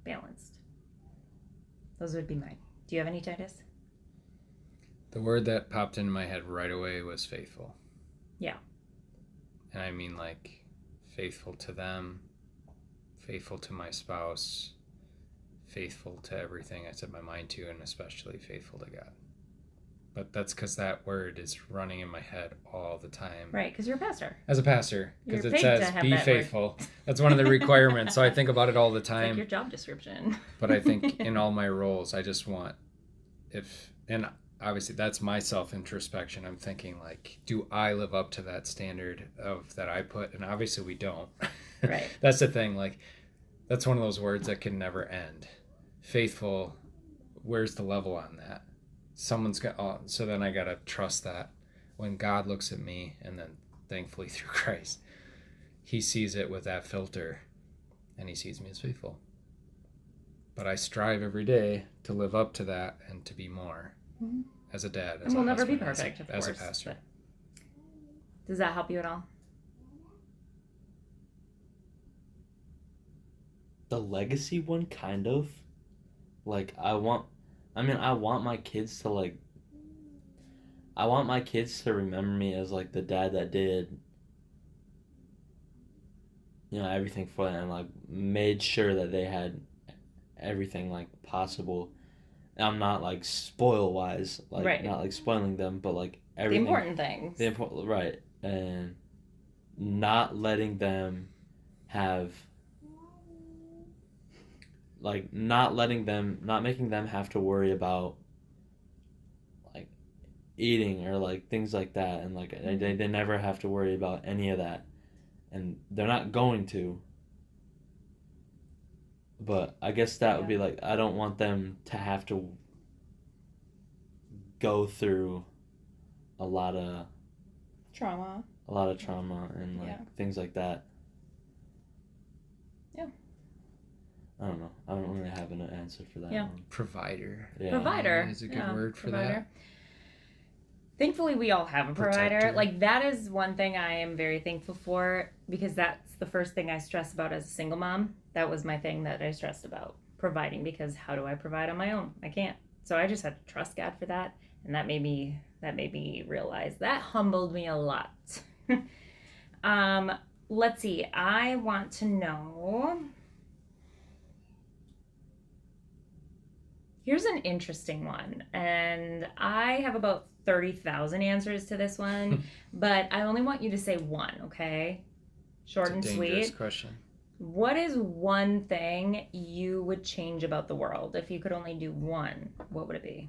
balanced. Those would be mine. Do you have any, Titus? The word that popped into my head right away was faithful. Yeah. And I mean like faithful to them, faithful to my spouse, faithful to everything I set my mind to, and especially faithful to God. But that's because that word is running in my head all the time. Right, because you're a pastor. As a pastor, because You're it paid to says have be that faithful. That's one of the requirements. So I think about it all the It's time. like your job description. But I think in all my roles, I just want, and obviously that's my self-introspection. I'm thinking like, do I live up to that standard of that I put? And obviously we don't. Right. That's the thing. Like, that's one of those words that can never end. Faithful, where's the level on that? Someone's got, so then I got to trust that when God looks at me, and then thankfully through Christ, he sees it with that filter and he sees me as faithful. But I strive every day to live up to that and to be more as a dad. As And we'll a never be husband, perfect, of course. as a pastor. Does that help you at all? The legacy one, kind of. Like, I want my kids to, like, I want my kids to remember me as, like, the dad that did, you know, everything for them, and, like, made sure that they had everything, like, possible. I'm not, like, spoil-wise, like, Right. not, like, spoiling them, but, like, The everything. important things. Right. And not letting them have, like, not making them have to worry about, like, eating or, like, things like that. And, like, they never have to worry about any of that. And they're not going to. But I guess that would be, like, I don't want them to have to go through a lot of Trauma. and, like, things like that. Yeah. I don't know. I don't really have an answer for that Yeah. one. Provider. Yeah. Provider. Is a good word for that. Thankfully, we all have a provider. Protector. Like, that is one thing I am very thankful for, because that's the first thing I stress about as a single mom. That was my thing that I stressed about, providing, because how do I provide on my own? I can't. So I just had to trust God for that, and that made me realize, that humbled me a lot. Let's see. I want to know, Here's an interesting one, and I have about 30,000 answers to this one, but I only want you to say one, okay? Short and It's a dangerous sweet. question. What is one thing you would change about the world? If you could only do one, what would it be?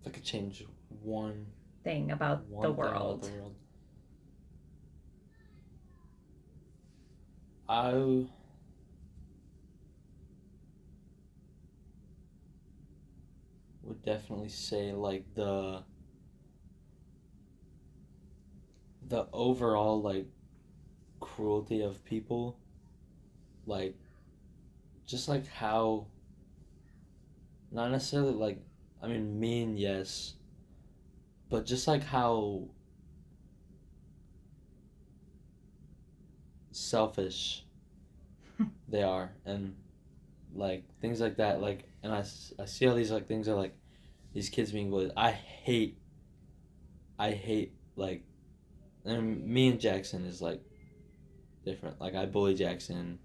If I could change one Thing about one the thing about world. the world, I would definitely say like the overall like cruelty of people, like just like how, not necessarily like, I mean, mean, yes, but just like how selfish they are, and like things like that, like, and I see all these like things are like these kids being bullied. I hate like, and me and Jackson is like different. Like I bully Jackson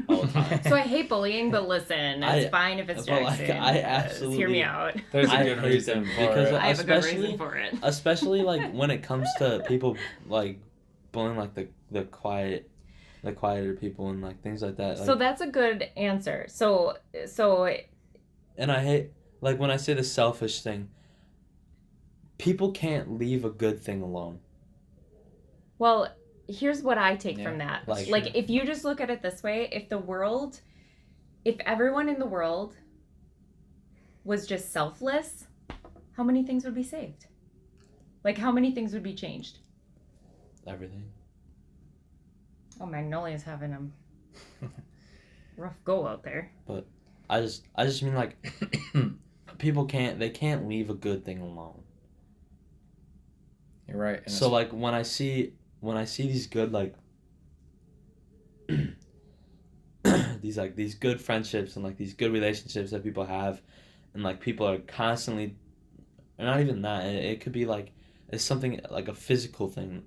all the time. So I hate bullying, but listen, it's fine if it's but, like, Jackson. I because absolutely- hear me out. There's a I good hate reason them for because it. I have a good especially- reason for it. especially like when it comes to people like bullying like the quieter people and like things like that. Like, So that's a good answer. So and I hate like when I say the selfish thing. People can't leave a good thing alone. well, here's what I take Yeah, from that. that's Like true. if you just look at it this way, if everyone in the world was just selfless, how many things would be saved? Like how many things would be changed? Everything. Oh, Magnolia's having a rough go out there. I just mean like people can't leave a good thing alone. You're right. And So like when I see these good like these good friendships and like these good relationships that people have, and like people are constantly, or not even that, it could be like it's something like a physical thing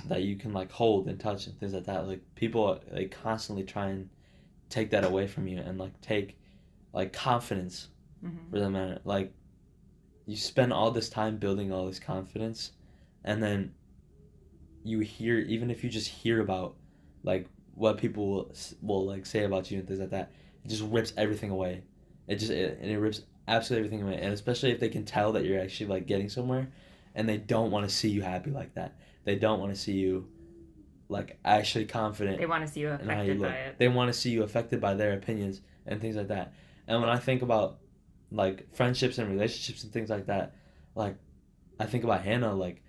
that you can like hold and touch and things like that. Like people they constantly try and take that away from you and like take like confidence Mm-hmm. for that matter. Like you spend all this time building all this confidence, and then you hear, even if you just hear about like what people will like say about you and things like that, it just rips everything away. It rips absolutely everything away, and especially if they can tell that you're actually like getting somewhere, and they don't want to see you happy like that. They don't want to see you like actually confident. They want to see you in how you affected look. by it. They want to see you affected by their opinions and things like that. And when I think about like friendships and relationships and things like that, like I think about Hannah. Like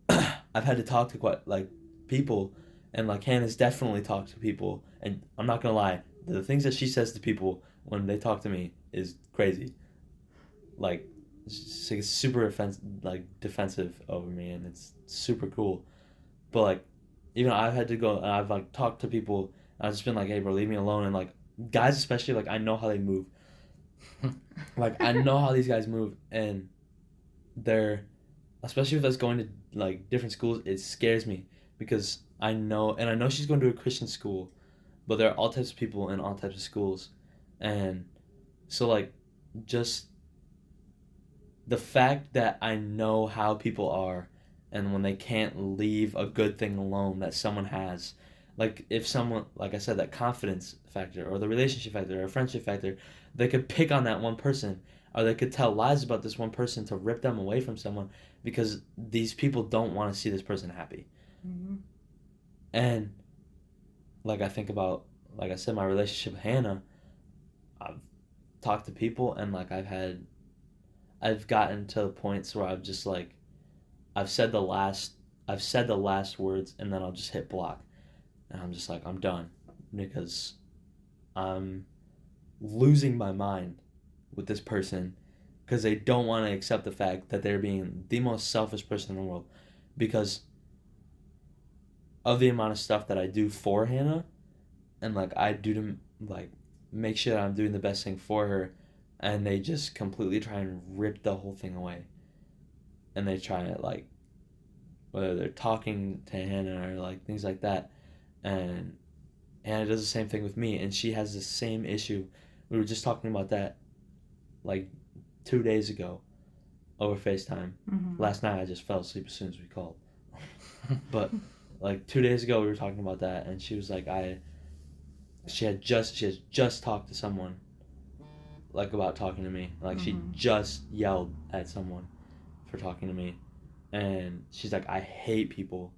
I've had to talk to quite like people, and like Hannah's definitely talked to people, and I'm not gonna lie, the things that she says to people when they talk to me is crazy. Like it's like super defensive over me, and it's super cool. But like even I've had to go and I've like talked to people, and I've just been like, hey bro, leave me alone. And like guys especially, like I know how they move. Like I know how these guys move, and they're, especially with us going to like different schools, it scares me because I know she's going to a Christian school, but there are all types of people in all types of schools, and so like just the fact that I know how people are, and when they can't leave a good thing alone that someone has, like if someone, like I said, that confidence factor or the relationship factor or friendship factor, they could pick on that one person, or they could tell lies about this one person to rip them away from someone because these people don't want to see this person happy. Mm-hmm. And like I think about, like I said, my relationship with Hannah, I've talked to people, and like I've gotten to the points where I've just like I've said the last words, and then I'll just hit block, and I'm just like, I'm done, because I'm losing my mind with this person because they don't want to accept the fact that they're being the most selfish person in the world because of the amount of stuff that I do for Hannah, and like I do to like make sure that I'm doing the best thing for her, and they just completely try and rip the whole thing away, and they try to like whether they're talking to Hannah or like things like that, and Hannah does the same thing with me, and she has the same issue. We were just talking about that like 2 days ago over FaceTime. Last night I just fell asleep as soon as we called. But like 2 days ago we were talking about that, and she was like, she has just talked to someone like about talking to me. Like she just yelled at someone for talking to me, and she's like, I hate people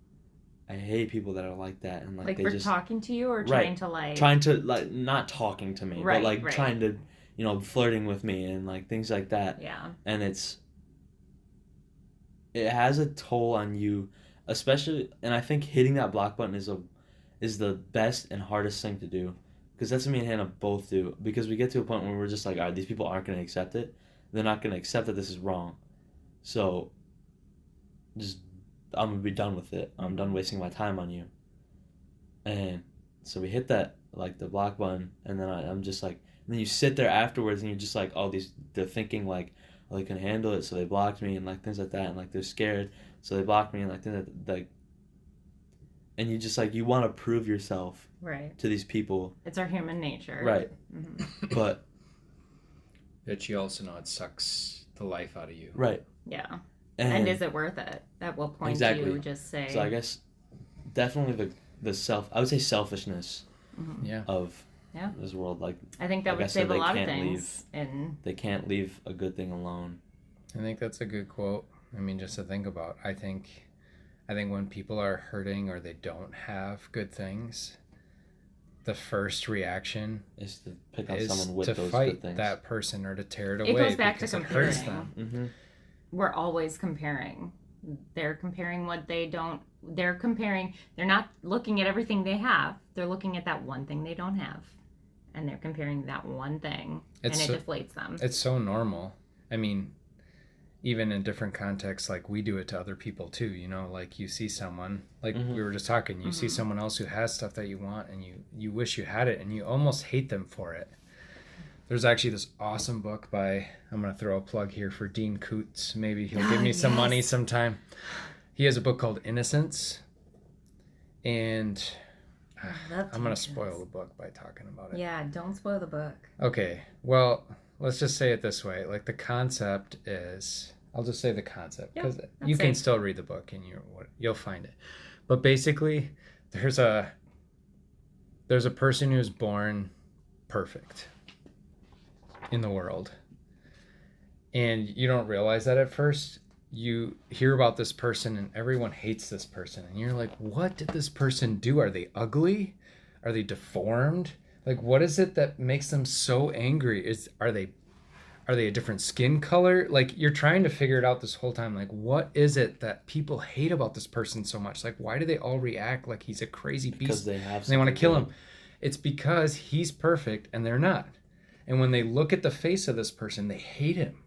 that are like that, and like they for just talking to you or right, trying to like not talking to me, right, but like right. trying to, you know, flirting with me and like things like that. Yeah. And it has a toll on you, especially, and I think hitting that block button is the best and hardest thing to do, because that's what me and Hannah both do, because we get to a point where we're just like, all right, these people aren't going to accept it. They're not going to accept that this is wrong. So just, I'm going to be done with it. I'm done wasting my time on you. And so we hit that, like, the block button, and then I'm just like, and then you sit there afterwards, and you're just like, oh, they're thinking, like, oh, they can handle it, so they blocked me, and, like, things like that, and, like, they're scared, so they blocked me, and, like, things like, and you just, like, you want to prove yourself right to these people. It's our human nature. Right. But you also know it sucks the life out of you. Right. Yeah. And is it worth it? At what point do you just say... So I guess definitely I would say selfishness of this world. Like, I think that would save a lot of things. They can't leave a good thing alone. I think that's a good quote. I mean, just to think about. I think when people are hurting or they don't have good things, the first reaction is to pick on someone with to those fight good things. that person or to tear it away. It goes back to comparing. It hurts them. Mm-hmm. We're always comparing. They're comparing what they don't. They're comparing. They're not looking at everything they have. They're looking at that one thing they don't have, and they're comparing that one thing, and it deflates them. It's so normal. I mean, even in different contexts, like we do it to other people too. You know, like you see someone, like we were just talking. You see someone else who has stuff that you want, and you wish you had it, and you almost hate them for it. There's actually this awesome book by, I'm going to throw a plug here for Dean Koontz. Maybe he'll give me some money sometime. He has a book called Innocence. And I'm going to spoil the book by talking about it. Yeah, don't spoil the book. Okay, well, let's just say it this way. Like the concept is, I'll just say the concept, because you can still read the book and you'll find it. But basically, there's a person who's born perfect in the world, and you don't realize that at first. You hear about this person and everyone hates this person, and you're like, what did this person do? Are they ugly? Are they deformed? Like, what is it that makes them so angry? Are they a different skin color? Like, you're trying to figure it out this whole time. Like, what is it that people hate about this person so much? Like, why do they all react like he's a crazy beast? Because they want to kill him. It's because he's perfect and they're not. And when they look at the face of this person, they hate him,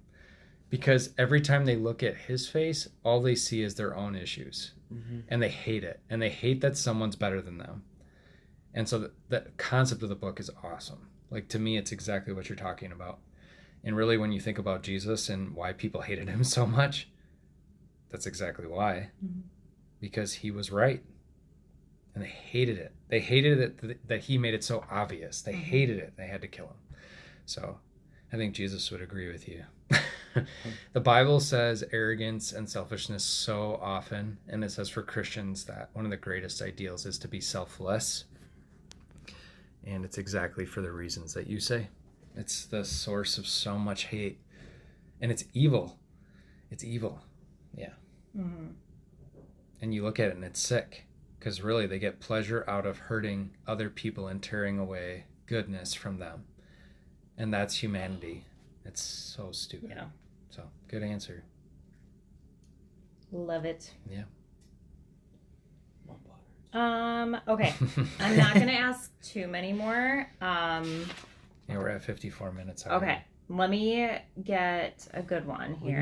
because every time they look at his face, all they see is their own issues, and they hate it, and they hate that someone's better than them. And so the concept of the book is awesome. Like, to me, it's exactly what you're talking about. And really, when you think about Jesus and why people hated him so much, that's exactly why. Because he was right. And they hated it. They hated it that he made it so obvious. They hated it. They had to kill him. So I think Jesus would agree with you. The Bible says arrogance and selfishness so often, and it says for Christians that one of the greatest ideals is to be selfless. And it's exactly for the reasons that you say. It's the source of so much hate. And it's evil. It's evil. Yeah. And you look at it and it's sick, because really they get pleasure out of hurting other people and tearing away goodness from them. And that's humanity. It's so stupid. Yeah. So, good answer. Love it. Yeah. Okay. I'm not going to ask too many more. Yeah, we're at 54 minutes already. Okay. Let me get a good one here.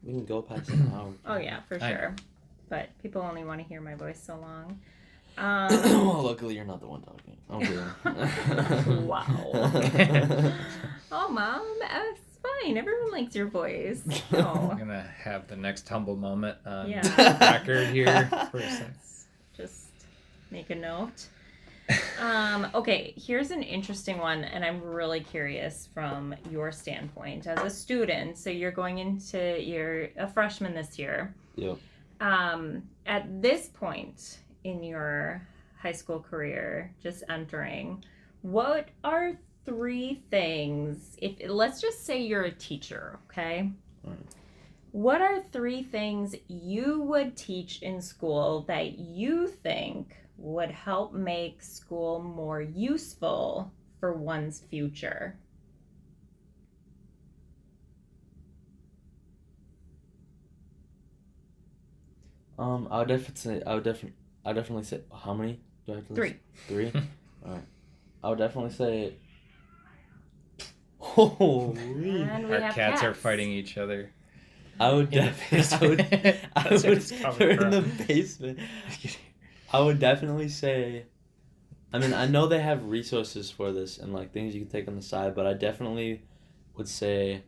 We can go past an hour. Oh, yeah, for sure. But people only want to hear my voice so long. Well, luckily you're not the one talking. I'm kidding. Wow. Oh, Mom, fine. Everyone likes your voice. I'm No, gonna have the next humble moment on Yeah. record here for a second. just make a note. Okay, here's an interesting one, and I'm really curious from your standpoint as a student. So you're a freshman this year. Yep. At this point in your high school career, just entering, what are three things? If let's just say you're a teacher, okay? Right. What are three things you would teach in school that you think would help make school more useful for one's future? I would definitely say, how many do I have to list? Three. Three? Alright. I would definitely say, holy. And we Our have cats are fighting each other. I would In the definitely, basement. That's where it's coming they're in from. the basement. I would definitely say, I mean, I know they have resources for this and like things you can take on the side, but I definitely would say,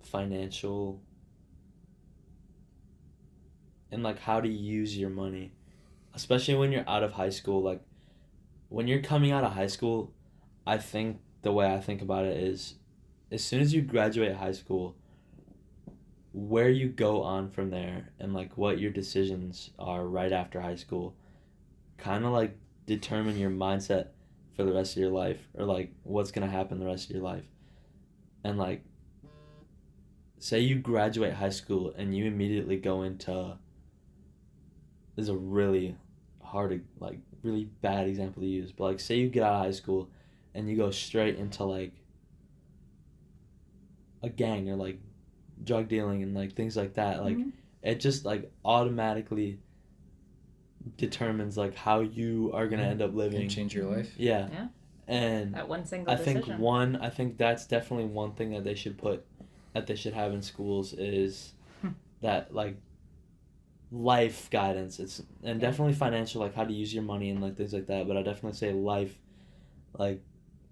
financial and like how to use your money, especially when you're out of high school. Like when you're coming out of high school, I think the way I think about it is, as soon as you graduate high school, where you go on from there and like what your decisions are right after high school kind of like determine your mindset for the rest of your life, or like what's going to happen the rest of your life. And like, say you graduate high school and you immediately go into, this is a really hard, like really bad example to use, but like say you get out of high school and you go straight into like a gang or like drug dealing and like things like that, like it just like automatically determines like how you are gonna end up living. Can change your life. Yeah. Yeah. And That one single I think decision. I think that's definitely one thing that they should have in schools is that like life guidance. It's and definitely financial, like how to use your money and like things like that. But I definitely say life, like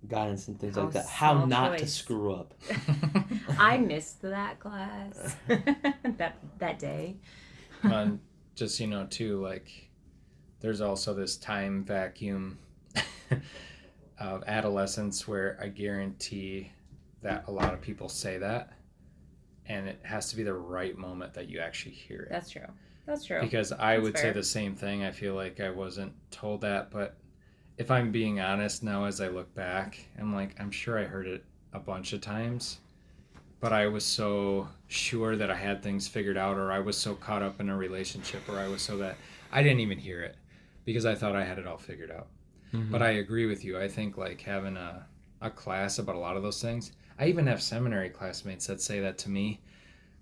guidance and things like that. How small not to choice. screw up. I missed that class that day. Just too, like there's also this time vacuum of adolescence where I guarantee that a lot of people say that, and it has to be the right moment that you actually hear it. That's true. That's true. Because I That's would say fair. the same thing. I feel like I wasn't told that, but if I'm being honest now as I look back, I'm like, I'm sure I heard it a bunch of times, but I was so sure that I had things figured out, or I was so caught up in a relationship, or I was so that I didn't even hear it because I thought I had it all figured out. Mm-hmm. But I agree with you. I think like having a class about a lot of those things. I even have seminary classmates that say that to me.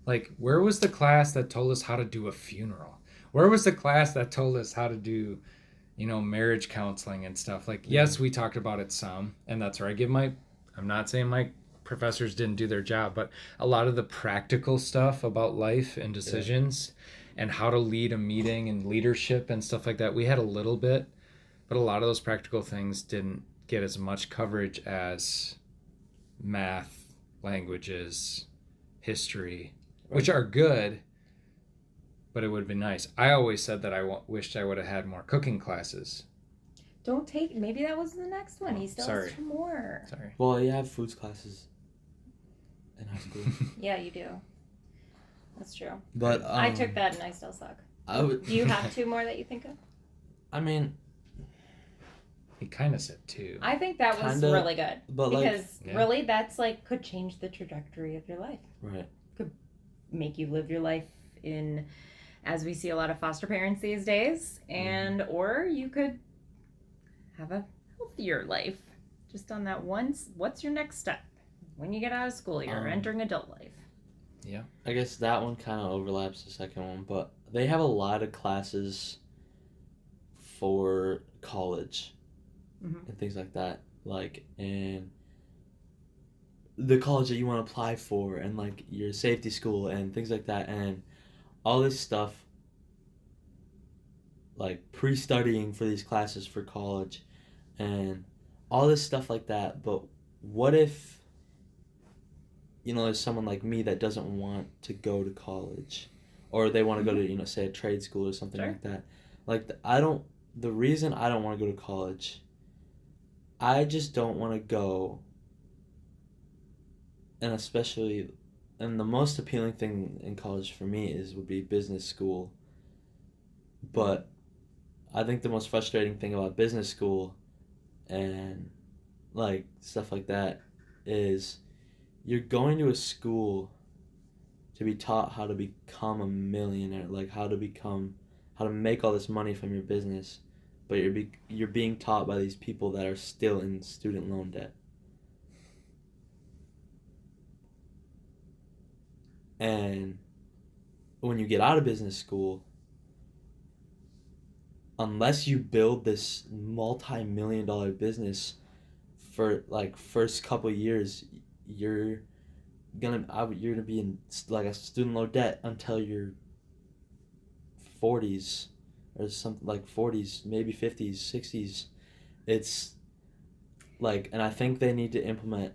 Like, where was the class that told us how to do a funeral? Where was the class that told us how to do, marriage counseling and stuff? Like, yes, we talked about it some, and that's where I'm not saying my professors didn't do their job, but a lot of the practical stuff about life and decisions and how to lead a meeting and leadership and stuff like that, we had a little bit, but a lot of those practical things didn't get as much coverage as math, languages, history, which are good, but it would have been nice. I always said that I wished I would have had more cooking classes. Maybe that was the next one. He still has two more. Sorry. Well, you have foods classes in high school. Yeah, you do. That's true. But I took that and I still suck. Do you have two more that you think of? I mean, He kind of said two. I think that was Kinda, really good. but because like, really that's like could change the trajectory of your life. right. Could make you live your life in, as we see a lot of foster parents these days, and or you could have a healthier life just on that once. What's your next step when you get out of school? You're entering adult life. Yeah. I guess that one kind of overlaps the second one, but they have a lot of classes for college and things like that, like in the college that you want to apply for, and like your safety school and things like that, and all this stuff. like pre-studying for these classes for college and all this stuff like that. But what if, there's someone like me that doesn't want to go to college, or they want to go to, say a trade school or something Sure. like that. Like, the reason I don't want to go to college, I just don't want to go, and especially, and the most appealing thing in college for me would be business school. But I think the most frustrating thing about business school and like stuff like that is you're going to a school to be taught how to become a millionaire, like how to make all this money from your business, but you're being taught by these people that are still in student loan debt. And when you get out of business school, unless you build this multi-million-dollar business for like first couple years, you're gonna be in like a student loan debt until your 40s or something, like 40s, maybe 50s, 60s. It's like, and I think they need to implement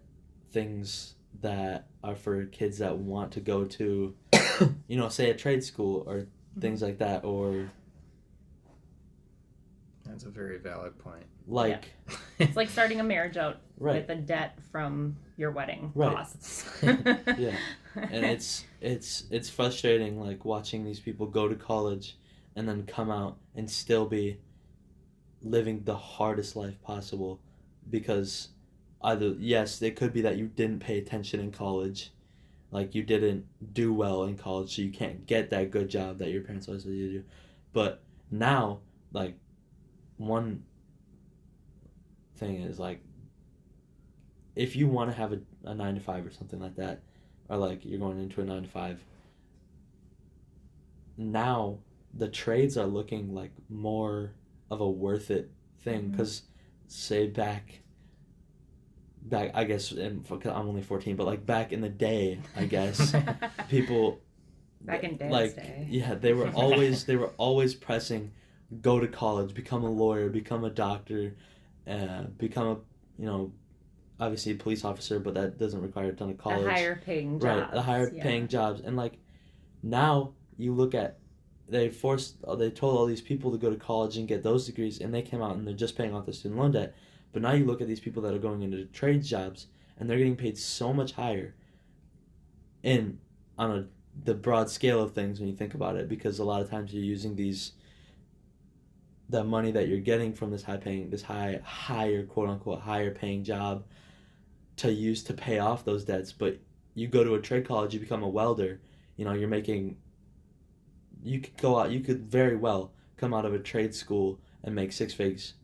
things that are for kids that want to go to, say a trade school or things like that, or That's a very valid point. like It's like starting a marriage out Right. with a debt from your wedding Right. costs. Yeah. And it's frustrating, like watching these people go to college and then come out and still be living the hardest life possible, because either, yes, it could be that you didn't pay attention in college, like you didn't do well in college, so you can't get that good job that your parents always said you to do. But now, like, one thing is, like, if you want to have a 9 to 5 or something like that, or like you're going into a 9 to 5, now the trades are looking like more of a worth it thing, because say back I guess, and I'm only 14, but like back in the day, I guess people Back in Dad's like day. yeah, they were always pressing, go to college, become a lawyer, become a doctor, become a obviously a police officer, but that doesn't require a ton of college. The higher paying jobs. Right, the higher paying jobs. And like now you look at, they told all these people to go to college and get those degrees, and they came out and they're just paying off the student loan debt. But now you look at these people that are going into trades jobs and they're getting paid so much higher in on the broad scale of things when you think about it, because a lot of times you're using that money that you're getting from this higher quote unquote higher paying job to use to pay off those debts. But you go to a trade college, you become a welder, you're making, you could very well come out of a trade school and make 6 figures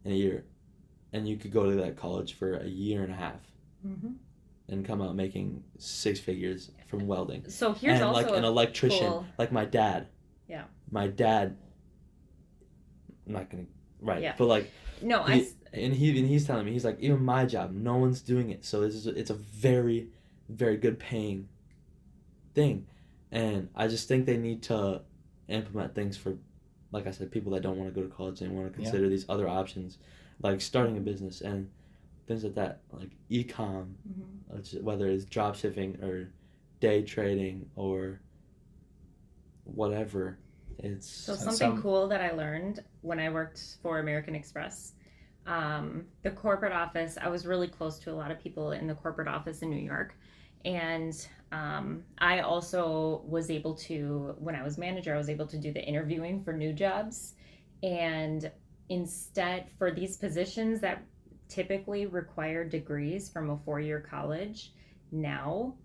in a year, and you could go to that college for a year and a half and come out making 6 figures from welding. So here's and also like an electrician, cool... like my dad. Yeah. My dad, I'm not gonna, right? Yeah. But like, no, he's telling me, he's like, even my job, no one's doing it. So it's a very, very good paying thing, and I just think they need to implement things for, like I said, people that don't want to go to college and want to consider these other options, like starting a business and things like that, like e-com, whether it's drop shipping or day trading or whatever. It's so something cool that I learned when I worked for American Express. The corporate office, I was really close to a lot of people in the corporate office in New York. And I also was able to, when I was manager, I was able to do the interviewing for new jobs. And instead, for these positions that typically require degrees from a 4-year college, now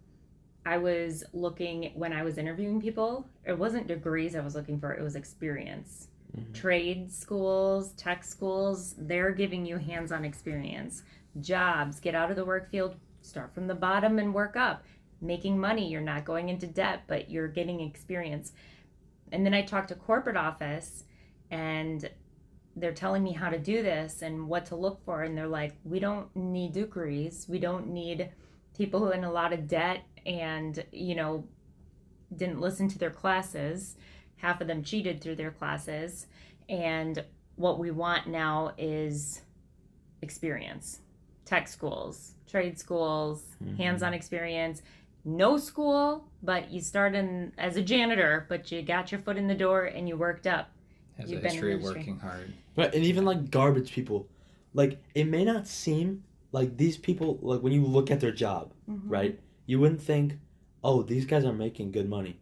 I was looking, when I was interviewing people, it wasn't degrees I was looking for, it was experience. Trade schools, tech schools, they're giving you hands-on experience. Jobs, get out of the work field, start from the bottom and work up. Making money, you're not going into debt, but you're getting experience. And then I talked to corporate office, and they're telling me how to do this and what to look for. And they're like, we don't need degrees. We don't need people who are in a lot of debt and, didn't listen to their classes. Half of them cheated through their classes. And what we want now is experience. Tech schools, trade schools, hands-on experience. No school, but you started as a janitor, but you got your foot in the door and you worked up. Has You've a been in history of industry. working hard. Right, and even like garbage people, like it may not seem like these people, like when you look at their job, right, you wouldn't think, oh, these guys are making good money.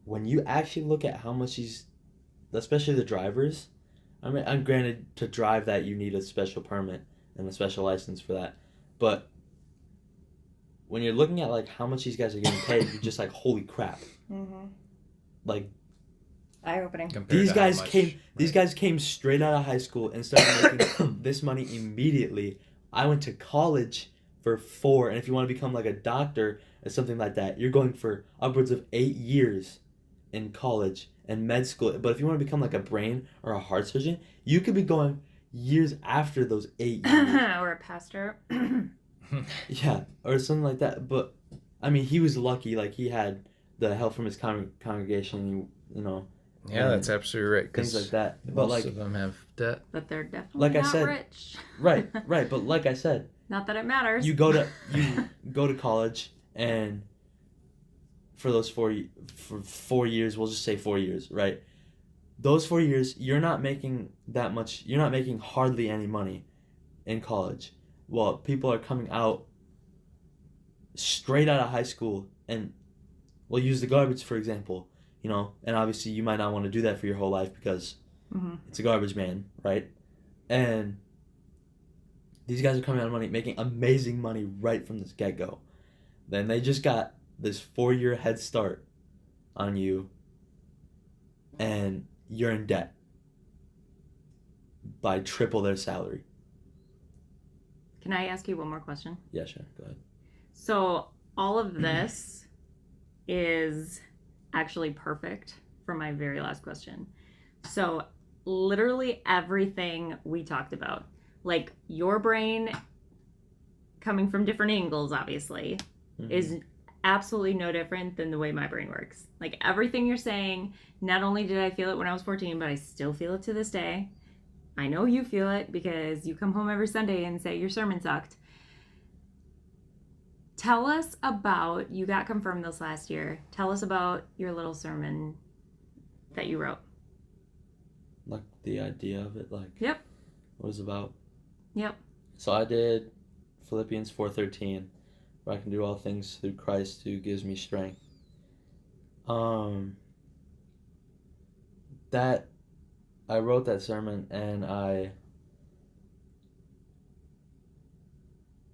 When you actually look at how much especially the drivers, I mean, I'm granted to drive that you need a special permit and a special license for that, but when you're looking at like how much these guys are getting paid, you're just like, holy crap. Like, eye-opening. these guys came straight out of high school and started making this money immediately. I went to college for 4, and if you want to become like a doctor or something like that, you're going for upwards of 8 years in college and med school. But if you want to become like a brain or a heart surgeon, you could be going years after those 8 years. Or a pastor. Yeah, or something like that. But I mean, he was lucky. Like he had the help from his congregation. You know. Yeah, that's absolutely right. Things like that. But most like, of them have debt. But they're definitely like I not said, rich. right. But like I said, Not that it matters. you go to college, and for those 4 years, we'll just say 4 years, right? Those 4 years, you're not making that much. You're not making hardly any money in college. Well, people are coming out straight out of high school, and we'll use the garbage for example. You know, and obviously you might not want to do that for your whole life because it's a garbage man, right? And these guys are coming out of money, making amazing money right from this get-go. Then they just got this 4-year head start on you, and you're in debt by triple their salary. Can I ask you one more question? Yeah, sure. Go ahead. So all of this is actually perfect for my very last question. So literally everything we talked about, like your brain coming from different angles, obviously, is absolutely no different than the way my brain works. Like everything you're saying, not only did I feel it when I was 14, but I still feel it to this day. I know you feel it because you come home every Sunday and say your sermon sucked. Tell us about, you got confirmed this last year. Tell us about your little sermon that you wrote. Like the idea of it, like Yep. what it was about. Yep. So I did Philippians 4:13, where I can do all things through Christ who gives me strength. That I wrote that sermon, and I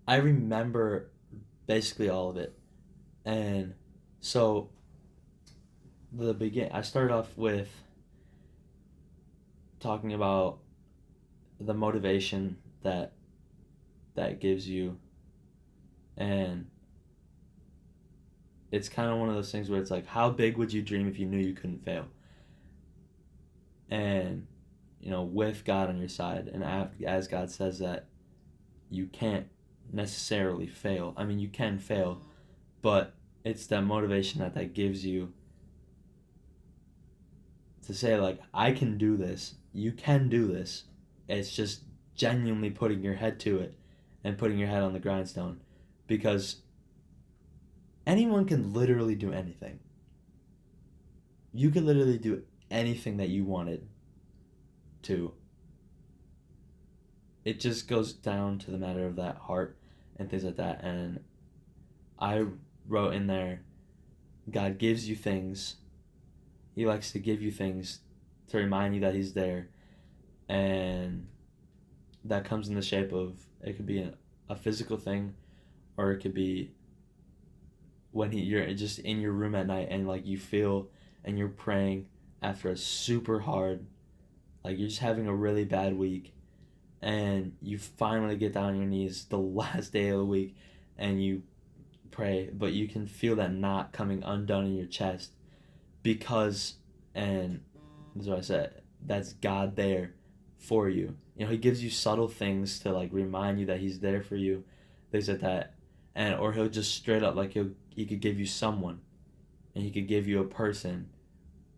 remember basically all of it. And so I started off with talking about the motivation that gives you, and it's kind of one of those things where it's like, how big would you dream if you knew you couldn't fail? And you know, with God on your side, and as God says that you can't necessarily fail. I mean, you can fail, but it's that motivation that gives you to say, like, I can do this. You can do this. It's just genuinely putting your head to it and putting your head on the grindstone, because anyone can literally do anything. You can literally do anything that you wanted to. It just goes down to the matter of that heart and things like that. And I wrote in there, God gives you things. He likes to give you things to remind you that he's there. And that comes in the shape of, it could be a physical thing, or it could be when you're just in your room at night and like you feel and you're praying after a super hard, like you're just having a really bad week, and you finally get down on your knees the last day of the week and you pray, but you can feel that knot coming undone in your chest because, and this is what I said, that's God there for you. You know, he gives you subtle things to like remind you that he's there for you, things like that. And or he'll just straight up, like he could give you someone, and he could give you a person.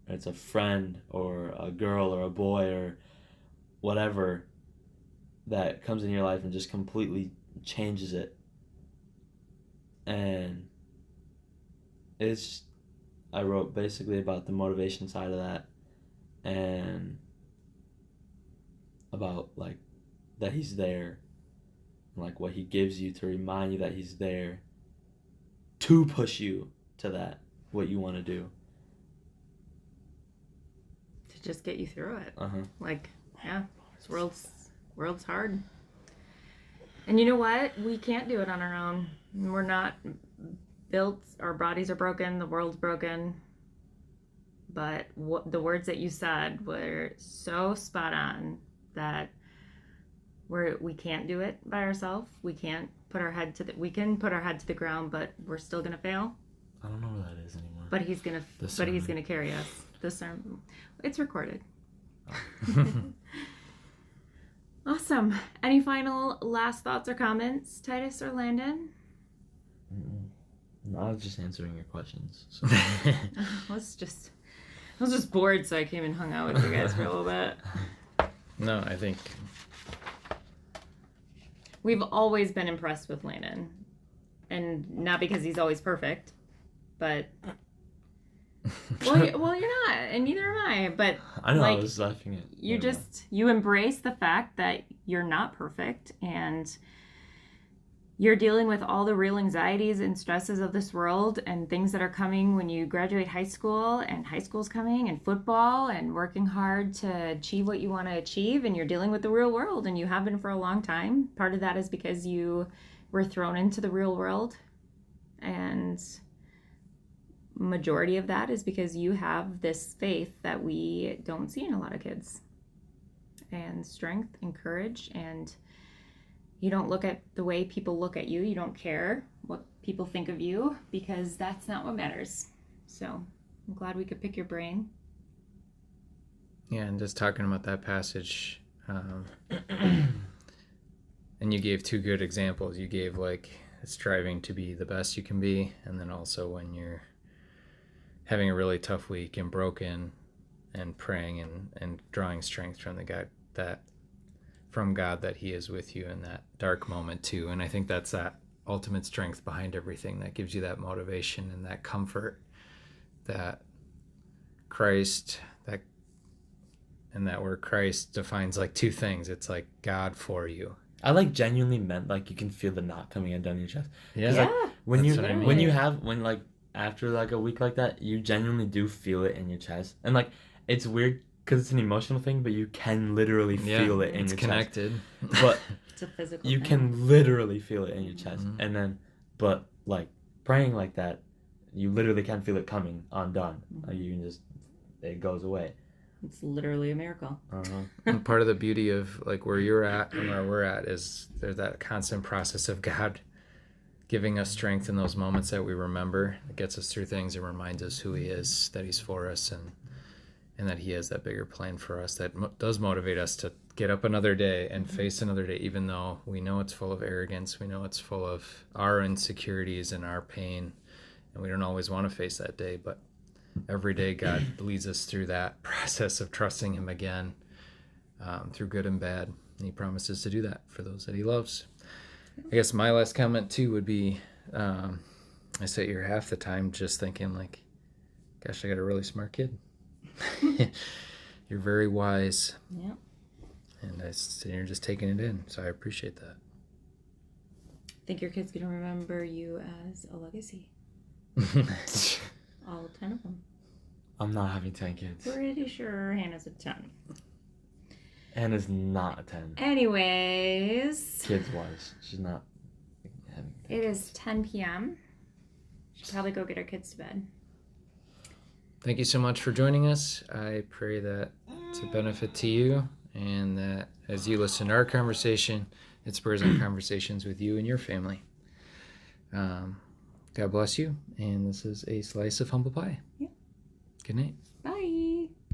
It's a friend or a girl or a boy or whatever that comes in your life and just completely changes it. And I wrote basically about the motivation side of that and about like that he's there and like what he gives you to remind you that he's there to push you to that, what you want to do. To just get you through it. Uh-huh. Like, yeah, this world's hard. And you know what? We can't do it on our own. We're not built, our bodies are broken, the world's broken. But the words that you said were so spot on that we can't do it by ourselves. We can't put our head we can put our head to the ground, but we're still gonna fail. I don't know what that is anymore. But he's gonna carry us. The sermon, it's recorded. Oh. Awesome. Any final last thoughts or comments, Titus or Landon? No, I was just answering your questions. So. I was just bored, so I came and hung out with you guys for a little bit. No, I think we've always been impressed with Landon, and not because he's always perfect, but well, you're not, and neither am I. But I know, like, I was laughing at you embrace the fact that you're not perfect, and you're dealing with all the real anxieties and stresses of this world and things that are coming when you graduate high school, and high school's coming, and football, and working hard to achieve what you want to achieve, and you're dealing with the real world, and you have been for a long time. Part of that is because you were thrown into the real world, and majority of that is because you have this faith that we don't see in a lot of kids, and strength and courage, and you don't look at the way people look at you. You don't care what people think of you, because that's not what matters. So I'm glad we could pick your brain. Yeah, and just talking about that passage, and you gave two good examples. You gave like striving to be the best you can be, and then also when you're having a really tough week and broken, and praying and drawing strength from God that he is with you in that dark moment too. And I think that's that ultimate strength behind everything that gives you that motivation and that comfort that Christ, and that word Christ defines like two things. It's like God for you. I like genuinely meant like you can feel the knot coming in down your chest. Yeah. Like, when after like a week like that, you genuinely do feel it in your chest. And like, it's weird because it's an emotional thing, but you can literally feel it in your chest. It's connected. But it's a physical you thing. Can literally feel it in your chest. Mm-hmm. And then, but like praying like that, you literally can feel it coming undone. Mm-hmm. Like you can just, it goes away. It's literally a miracle. Uh-huh. And part of the beauty of like where you're at and where we're at is there's that constant process of God giving us strength in those moments that we remember. It gets us through things and reminds us who he is, that he's for us, and that he has that bigger plan for us that does motivate us to get up another day and face another day, even though we know it's full of arrogance, we know it's full of our insecurities and our pain, and we don't always want to face that day. But every day God leads us through that process of trusting him again, through good and bad, and he promises to do that for those that he loves. I guess my last comment too would be, I sit here half the time just thinking like, gosh, I got a really smart kid. You're very wise. Yeah. And I sit here just taking it in, so I appreciate that. I think your kid's gonna remember you as a legacy. All 10 of them. I'm not having 10 kids. Pretty sure Hannah's a 10. Hannah's not a 10. Anyways. Kids-wise, she's not having 10 It is 10 p.m. Should probably go get our kids to bed. Thank you so much for joining us. I pray that it's a benefit to you, and that as you listen to our conversation, it spurs on conversations with you and your family. God bless you, and this is a slice of humble pie. Yeah. Good night. Bye.